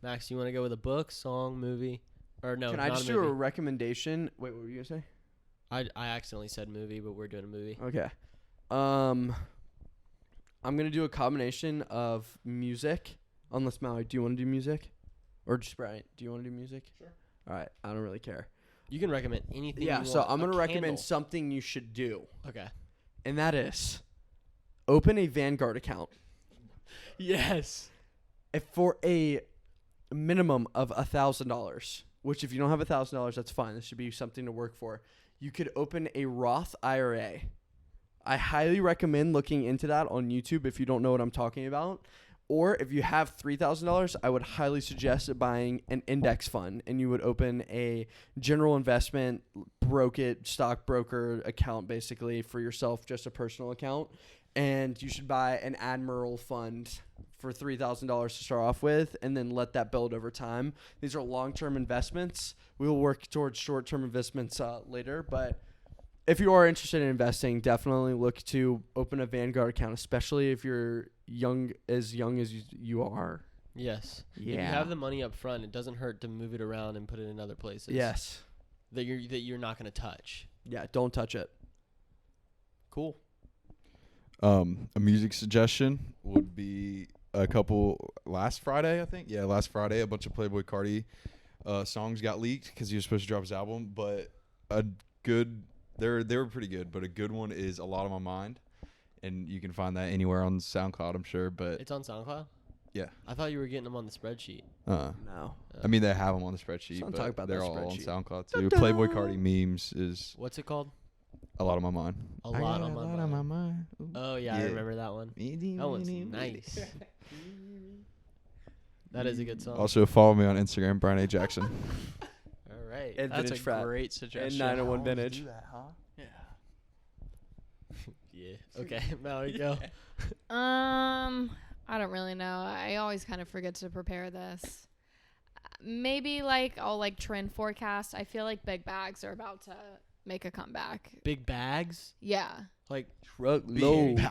[SPEAKER 2] Max, you want to go with a book, song, movie, or no?
[SPEAKER 1] Can I
[SPEAKER 2] not
[SPEAKER 1] just
[SPEAKER 2] a
[SPEAKER 1] do a
[SPEAKER 2] movie.
[SPEAKER 1] recommendation? Wait, what were you gonna say?
[SPEAKER 2] I accidentally said movie, but we're doing a movie.
[SPEAKER 1] Okay. I'm gonna do a combination of music. Unless Mallory, do you want to do music, or just Brian? Do you want to do music? Sure. All right. I don't really care.
[SPEAKER 2] You can recommend anything.
[SPEAKER 1] Yeah.
[SPEAKER 2] you
[SPEAKER 1] So
[SPEAKER 2] want.
[SPEAKER 1] I'm
[SPEAKER 2] A
[SPEAKER 1] gonna recommend
[SPEAKER 2] candle.
[SPEAKER 1] something you should do,
[SPEAKER 2] Okay.
[SPEAKER 1] and that is open a Vanguard account
[SPEAKER 2] Yes.
[SPEAKER 1] for a minimum of $1,000. Which, if you don't have $1,000, that's fine. This should be something to work for. you could open a Roth IRA. I highly recommend looking into that on YouTube if you don't know what I'm talking about. Or if you have $3,000, I would highly suggest buying an index fund, and you would open a general investment stockbroker account basically for yourself, just a personal account. And you should buy an Admiral fund for $3,000 to start off with, and then let that build over time. These are long-term investments. We will work towards short-term investments later, but if you are interested in investing, definitely look to open a Vanguard account, especially if you're young as you are.
[SPEAKER 2] Yes. If
[SPEAKER 1] Yeah.
[SPEAKER 2] you have the money up front, it doesn't hurt to move it around and put it in other places.
[SPEAKER 1] Yes.
[SPEAKER 2] That you're not going to touch.
[SPEAKER 1] Yeah, don't touch it. Cool.
[SPEAKER 4] A music suggestion would be last Friday, I think. Yeah, last Friday, a bunch of Playboi Carti songs got leaked because he was supposed to drop his album. But they were pretty good. But a good one is A Lot on My Mind, and you can find that anywhere on SoundCloud, I'm sure. But
[SPEAKER 2] It's on SoundCloud?
[SPEAKER 4] yeah,
[SPEAKER 2] I thought you were getting them on the spreadsheet.
[SPEAKER 1] No.
[SPEAKER 4] I mean, they have them on the spreadsheet,
[SPEAKER 1] Let's not
[SPEAKER 4] but
[SPEAKER 1] talk about
[SPEAKER 4] they're
[SPEAKER 1] that
[SPEAKER 4] all
[SPEAKER 1] spreadsheet.
[SPEAKER 4] on SoundCloud too. Playboi Carti memes is
[SPEAKER 2] What's it called?
[SPEAKER 4] A Lot on My Mind.
[SPEAKER 2] A Lot on My Mind.
[SPEAKER 4] Ooh.
[SPEAKER 2] Oh, yeah, I remember that one. That one's nice. That is a good song.
[SPEAKER 4] Also, follow me on Instagram, Brian A. Jackson.
[SPEAKER 2] All right.
[SPEAKER 1] And
[SPEAKER 5] That's
[SPEAKER 1] Vintage
[SPEAKER 5] a
[SPEAKER 1] Frat.
[SPEAKER 5] great
[SPEAKER 1] And
[SPEAKER 5] suggestion.
[SPEAKER 1] 901 Vintage.
[SPEAKER 5] Yeah.
[SPEAKER 2] Yeah. Okay, Mallory, go.
[SPEAKER 3] I don't really know. I always kind of forget to prepare this. Maybe I'll trend forecast. I feel like big bags are about to make a comeback.
[SPEAKER 2] Big bags?
[SPEAKER 3] Yeah.
[SPEAKER 2] Like,
[SPEAKER 1] Truckload.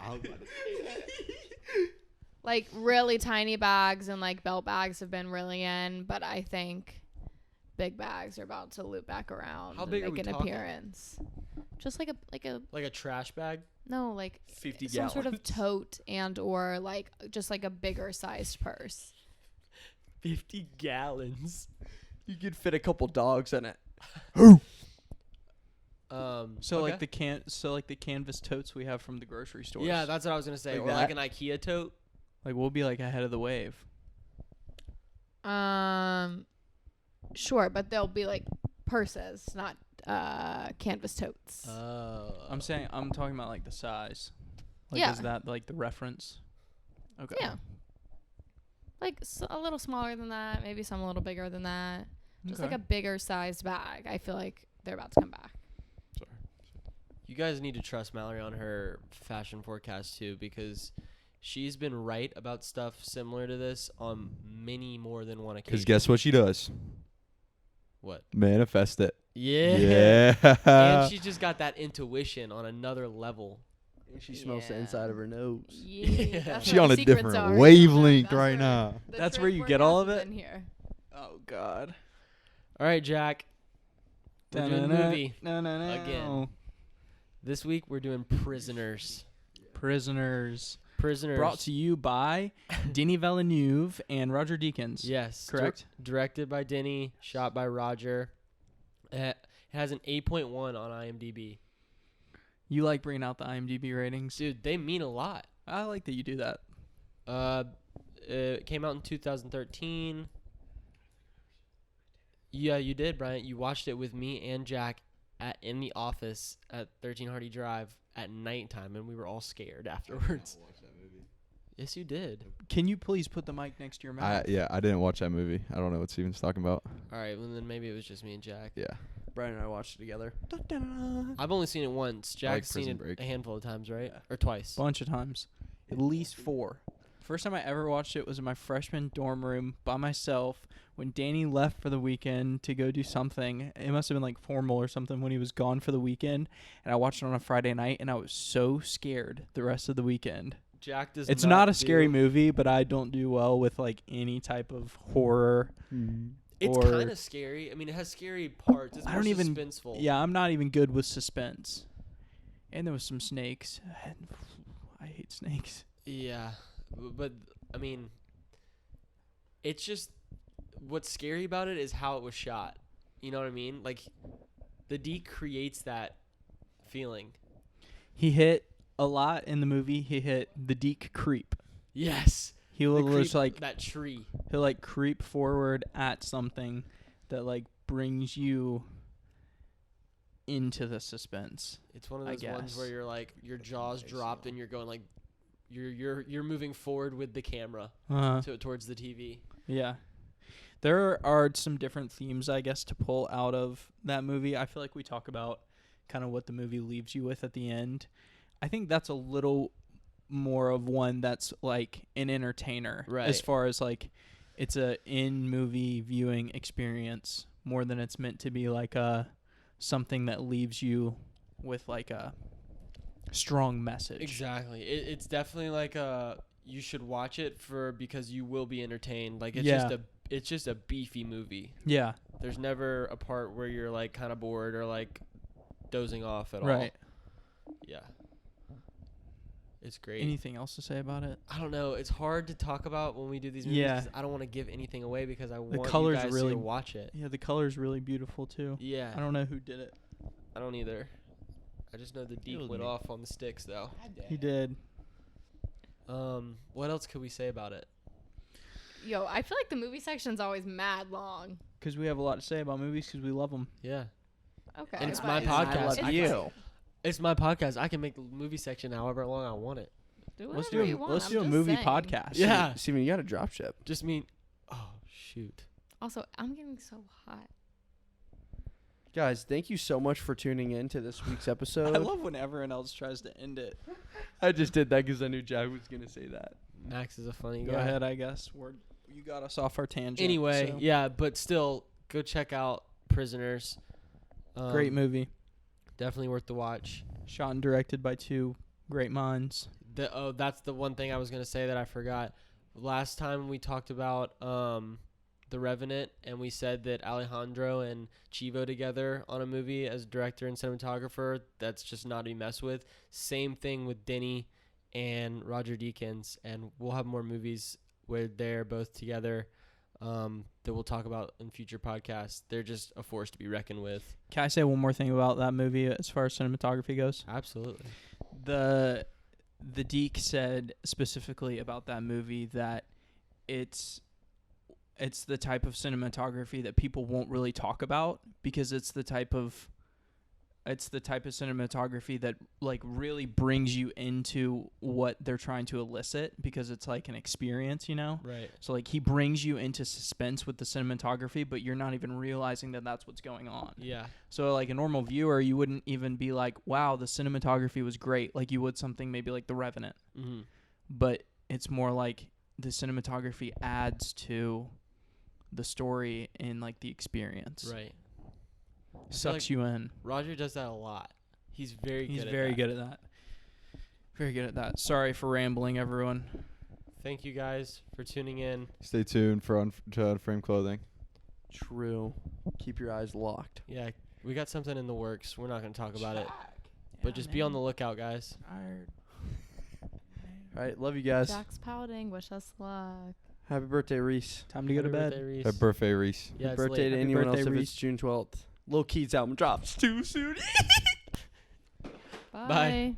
[SPEAKER 3] Like really tiny bags and belt bags have been really in, but I think big bags are about to loop back around
[SPEAKER 2] How
[SPEAKER 3] and
[SPEAKER 2] big are
[SPEAKER 3] make
[SPEAKER 2] we
[SPEAKER 3] an
[SPEAKER 2] talking?
[SPEAKER 3] appearance. Just like
[SPEAKER 2] a trash bag?
[SPEAKER 3] no,
[SPEAKER 1] 50
[SPEAKER 3] some sort of
[SPEAKER 1] gallons.
[SPEAKER 3] tote and or just a bigger sized purse.
[SPEAKER 2] 50 gallons.
[SPEAKER 1] You could fit a couple dogs in it.
[SPEAKER 5] So
[SPEAKER 2] okay.
[SPEAKER 5] the canvas totes we have from the grocery stores.
[SPEAKER 2] Yeah, that's what I was going to say.
[SPEAKER 1] Like
[SPEAKER 2] Or
[SPEAKER 1] that?
[SPEAKER 2] like an IKEA tote.
[SPEAKER 5] we'll be ahead of the wave.
[SPEAKER 3] Sure, but they'll be purses, not canvas totes.
[SPEAKER 2] Oh.
[SPEAKER 5] I'm talking about the size.
[SPEAKER 3] Yeah.
[SPEAKER 5] Is that the reference? Okay.
[SPEAKER 3] Yeah. A little smaller than that, maybe some a little bigger than that. Just
[SPEAKER 5] Okay.
[SPEAKER 3] a bigger sized bag. I feel like they're about to come back.
[SPEAKER 2] You guys need to trust Mallory on her fashion forecast too, because she's been right about stuff similar to this on many more than one occasion.
[SPEAKER 4] Because guess what she does?
[SPEAKER 2] What?
[SPEAKER 4] Manifest it.
[SPEAKER 2] Yeah.
[SPEAKER 4] Yeah.
[SPEAKER 2] And she's just got that intuition on another level.
[SPEAKER 1] She smells the
[SPEAKER 3] Yeah.
[SPEAKER 1] inside of her nose.
[SPEAKER 3] Yeah. That's
[SPEAKER 4] She
[SPEAKER 3] what
[SPEAKER 4] on
[SPEAKER 3] our
[SPEAKER 4] a
[SPEAKER 3] secrets
[SPEAKER 4] different
[SPEAKER 3] are.
[SPEAKER 4] wavelength
[SPEAKER 3] That's
[SPEAKER 4] right
[SPEAKER 3] where
[SPEAKER 4] now.
[SPEAKER 3] the
[SPEAKER 5] That's
[SPEAKER 3] trend
[SPEAKER 5] where you get all of
[SPEAKER 3] forecast
[SPEAKER 5] it?
[SPEAKER 3] is in here.
[SPEAKER 5] Oh God.
[SPEAKER 2] All right, Jack. We're doing movie.
[SPEAKER 5] No.
[SPEAKER 2] Again. This week we're doing Prisoners.
[SPEAKER 5] Prisoners.
[SPEAKER 2] Prisoners.
[SPEAKER 5] Brought to you by Denis Villeneuve and Roger Deakins.
[SPEAKER 2] Yes.
[SPEAKER 5] Correct?
[SPEAKER 2] Directed by Denny, shot by Roger. It has an 8.1 on IMDb.
[SPEAKER 5] You like bringing out the IMDb ratings?
[SPEAKER 2] Dude, they mean a lot.
[SPEAKER 5] I like that you do that.
[SPEAKER 2] It came out in 2013. Yeah, you did, Brian. You watched it with me and Jack in the office at 13 Hardy Drive at nighttime, and we were all scared afterwards. Yes, you did.
[SPEAKER 5] Can you please put the mic next to your mouth?
[SPEAKER 4] I didn't watch that movie. I don't know what Steven's talking about.
[SPEAKER 2] All right, well, then maybe it was just me and Jack.
[SPEAKER 4] Yeah.
[SPEAKER 1] Brian and I watched it together.
[SPEAKER 2] I've only seen it once. Jack's seen
[SPEAKER 4] Prison
[SPEAKER 2] it
[SPEAKER 4] Break.
[SPEAKER 2] a handful of times, right?
[SPEAKER 5] Yeah.
[SPEAKER 2] Or twice.
[SPEAKER 5] Bunch of times. At least 4. First time I ever watched it was in my freshman dorm room by myself when Danny left for the weekend to go do something. It must have been formal or something when he was gone for the weekend. And I watched it on a Friday night, and I was so scared the rest of the weekend.
[SPEAKER 2] Jack does
[SPEAKER 5] It's not a scary movie, but I don't do well with any type of horror.
[SPEAKER 2] It's
[SPEAKER 5] or-
[SPEAKER 2] kind of scary. I mean, it has scary parts. It's
[SPEAKER 5] I
[SPEAKER 2] more
[SPEAKER 5] don't even-
[SPEAKER 2] suspenseful.
[SPEAKER 5] Yeah, I'm not even good with suspense. And there was some snakes. I hate snakes.
[SPEAKER 2] Yeah, but I mean, it's just what's scary about it is how it was shot. You know what I mean? The D creates that feeling.
[SPEAKER 5] He hit a lot in the movie. He hit the Deke creep.
[SPEAKER 2] Yes.
[SPEAKER 5] He will
[SPEAKER 2] The
[SPEAKER 5] just
[SPEAKER 2] creep- that tree.
[SPEAKER 5] he'll creep forward at something that brings you into the suspense.
[SPEAKER 2] It's one of
[SPEAKER 5] I
[SPEAKER 2] those ones where
[SPEAKER 5] guess.
[SPEAKER 2] you're like your jaws dropped and you're going like you're moving forward with the camera towards the TV.
[SPEAKER 5] Yeah. There are some different themes, I guess, to pull out of that movie. I feel like we talk about kind of what the movie leaves you with at the end. I think that's a little more of one that's like an entertainer,
[SPEAKER 2] Right.
[SPEAKER 5] as far as like it's a in-movie viewing experience more than it's meant to be like something that leaves you with like a strong message.
[SPEAKER 2] Exactly. It's definitely like you should watch it because you will be entertained. Like it's
[SPEAKER 5] Yeah.
[SPEAKER 2] just a beefy movie.
[SPEAKER 5] Yeah.
[SPEAKER 2] There's never a part where you're like kind of bored or like dozing off at all.
[SPEAKER 5] Right.
[SPEAKER 2] Yeah. It's great.
[SPEAKER 5] Anything else to say about it?
[SPEAKER 2] I don't know. It's hard to talk about when we do these movies
[SPEAKER 5] Yeah.
[SPEAKER 2] because I don't want to give anything away because I want you
[SPEAKER 5] color's
[SPEAKER 2] guys
[SPEAKER 5] really-
[SPEAKER 2] to watch it.
[SPEAKER 5] Yeah, the color's really beautiful too.
[SPEAKER 2] Yeah.
[SPEAKER 5] I don't know who did it.
[SPEAKER 2] I don't either. I just know the deep
[SPEAKER 4] was
[SPEAKER 2] went
[SPEAKER 4] me.
[SPEAKER 2] off on the sticks though.
[SPEAKER 5] He did.
[SPEAKER 2] What else could we say about it?
[SPEAKER 3] Yo, I feel like the movie section's always mad long.
[SPEAKER 5] Because we have a lot to say about movies because we love them.
[SPEAKER 2] Yeah.
[SPEAKER 3] Okay.
[SPEAKER 2] And it's
[SPEAKER 3] but
[SPEAKER 2] my podcast.
[SPEAKER 1] I love
[SPEAKER 2] I
[SPEAKER 1] you.
[SPEAKER 2] It's my podcast. I can make the movie section however long I want it.
[SPEAKER 3] Do
[SPEAKER 5] Let's
[SPEAKER 3] whatever
[SPEAKER 5] do
[SPEAKER 3] you
[SPEAKER 5] a,
[SPEAKER 3] want,
[SPEAKER 5] let's
[SPEAKER 3] I'm
[SPEAKER 5] do a
[SPEAKER 3] just
[SPEAKER 5] movie
[SPEAKER 3] saying.
[SPEAKER 5] podcast.
[SPEAKER 2] Yeah.
[SPEAKER 1] Steven, you got to drop ship.
[SPEAKER 2] Just mean, oh shoot.
[SPEAKER 3] Also, I'm getting so hot.
[SPEAKER 1] Guys, thank you so much for tuning in to this week's episode.
[SPEAKER 5] I love when everyone else tries to end it.
[SPEAKER 1] I just did that because I knew Jack was going to say that.
[SPEAKER 2] Max is a funny
[SPEAKER 5] Go
[SPEAKER 2] guy.
[SPEAKER 5] ahead, I guess. You got us off our tangent.
[SPEAKER 2] Anyway,
[SPEAKER 5] so.
[SPEAKER 2] yeah, but still, go check out Prisoners.
[SPEAKER 5] Great movie.
[SPEAKER 2] Definitely worth the watch.
[SPEAKER 5] Shot and directed by two great minds.
[SPEAKER 2] That's the one thing I was gonna say that I forgot. Last time we talked about The Revenant, and we said that Alejandro and Chivo together on a movie as director and cinematographer. That's just not to be messed with. Same thing with Denny and Roger Deakins, and we'll have more movies where they're both together that we'll talk about in future podcasts. They're just a force to be reckoned with.
[SPEAKER 5] Can I say one more thing about that movie as far as cinematography goes?
[SPEAKER 2] Absolutely.
[SPEAKER 5] The Deke said specifically about that movie that it's the type of cinematography that people won't really talk about because it's the type of cinematography that like really brings you into what they're trying to elicit because it's like an experience, you know?
[SPEAKER 2] Right.
[SPEAKER 5] So like he brings you into suspense with the cinematography, but you're not even realizing that that's what's going on.
[SPEAKER 2] Yeah.
[SPEAKER 5] So like a normal viewer, you wouldn't even be like, wow, the cinematography was great. Like you would something maybe like The Revenant.
[SPEAKER 2] Mm-hmm.
[SPEAKER 5] But it's more like the cinematography adds to the story and like the experience.
[SPEAKER 2] Right.
[SPEAKER 5] Sucks
[SPEAKER 2] like
[SPEAKER 5] you in.
[SPEAKER 2] Roger does that a lot. He's very
[SPEAKER 5] He's
[SPEAKER 2] good
[SPEAKER 5] very
[SPEAKER 2] at that.
[SPEAKER 5] good at that. Very good at that. Sorry for rambling, everyone.
[SPEAKER 2] Thank you guys for tuning in.
[SPEAKER 4] Stay tuned for to Unframed Clothing.
[SPEAKER 1] True. Keep your eyes locked.
[SPEAKER 2] Yeah, we got something in the works. We're not going to talk about it. But just be on the lookout, guys.
[SPEAKER 5] Tired.
[SPEAKER 1] All right. Love you guys.
[SPEAKER 3] Jack's pouting. Wish us luck.
[SPEAKER 1] Happy birthday, Reese.
[SPEAKER 5] Time to go to
[SPEAKER 2] Happy
[SPEAKER 5] bed.
[SPEAKER 2] birthday, Reese.
[SPEAKER 4] Happy birthday, Reese.
[SPEAKER 2] Yeah,
[SPEAKER 1] Happy
[SPEAKER 2] it's
[SPEAKER 1] birthday
[SPEAKER 2] late.
[SPEAKER 1] to
[SPEAKER 5] Happy
[SPEAKER 1] anyone else
[SPEAKER 5] birthday,
[SPEAKER 1] if
[SPEAKER 5] Reese.
[SPEAKER 1] it's June 12th. Lil Keith's album drops too soon.
[SPEAKER 2] Bye.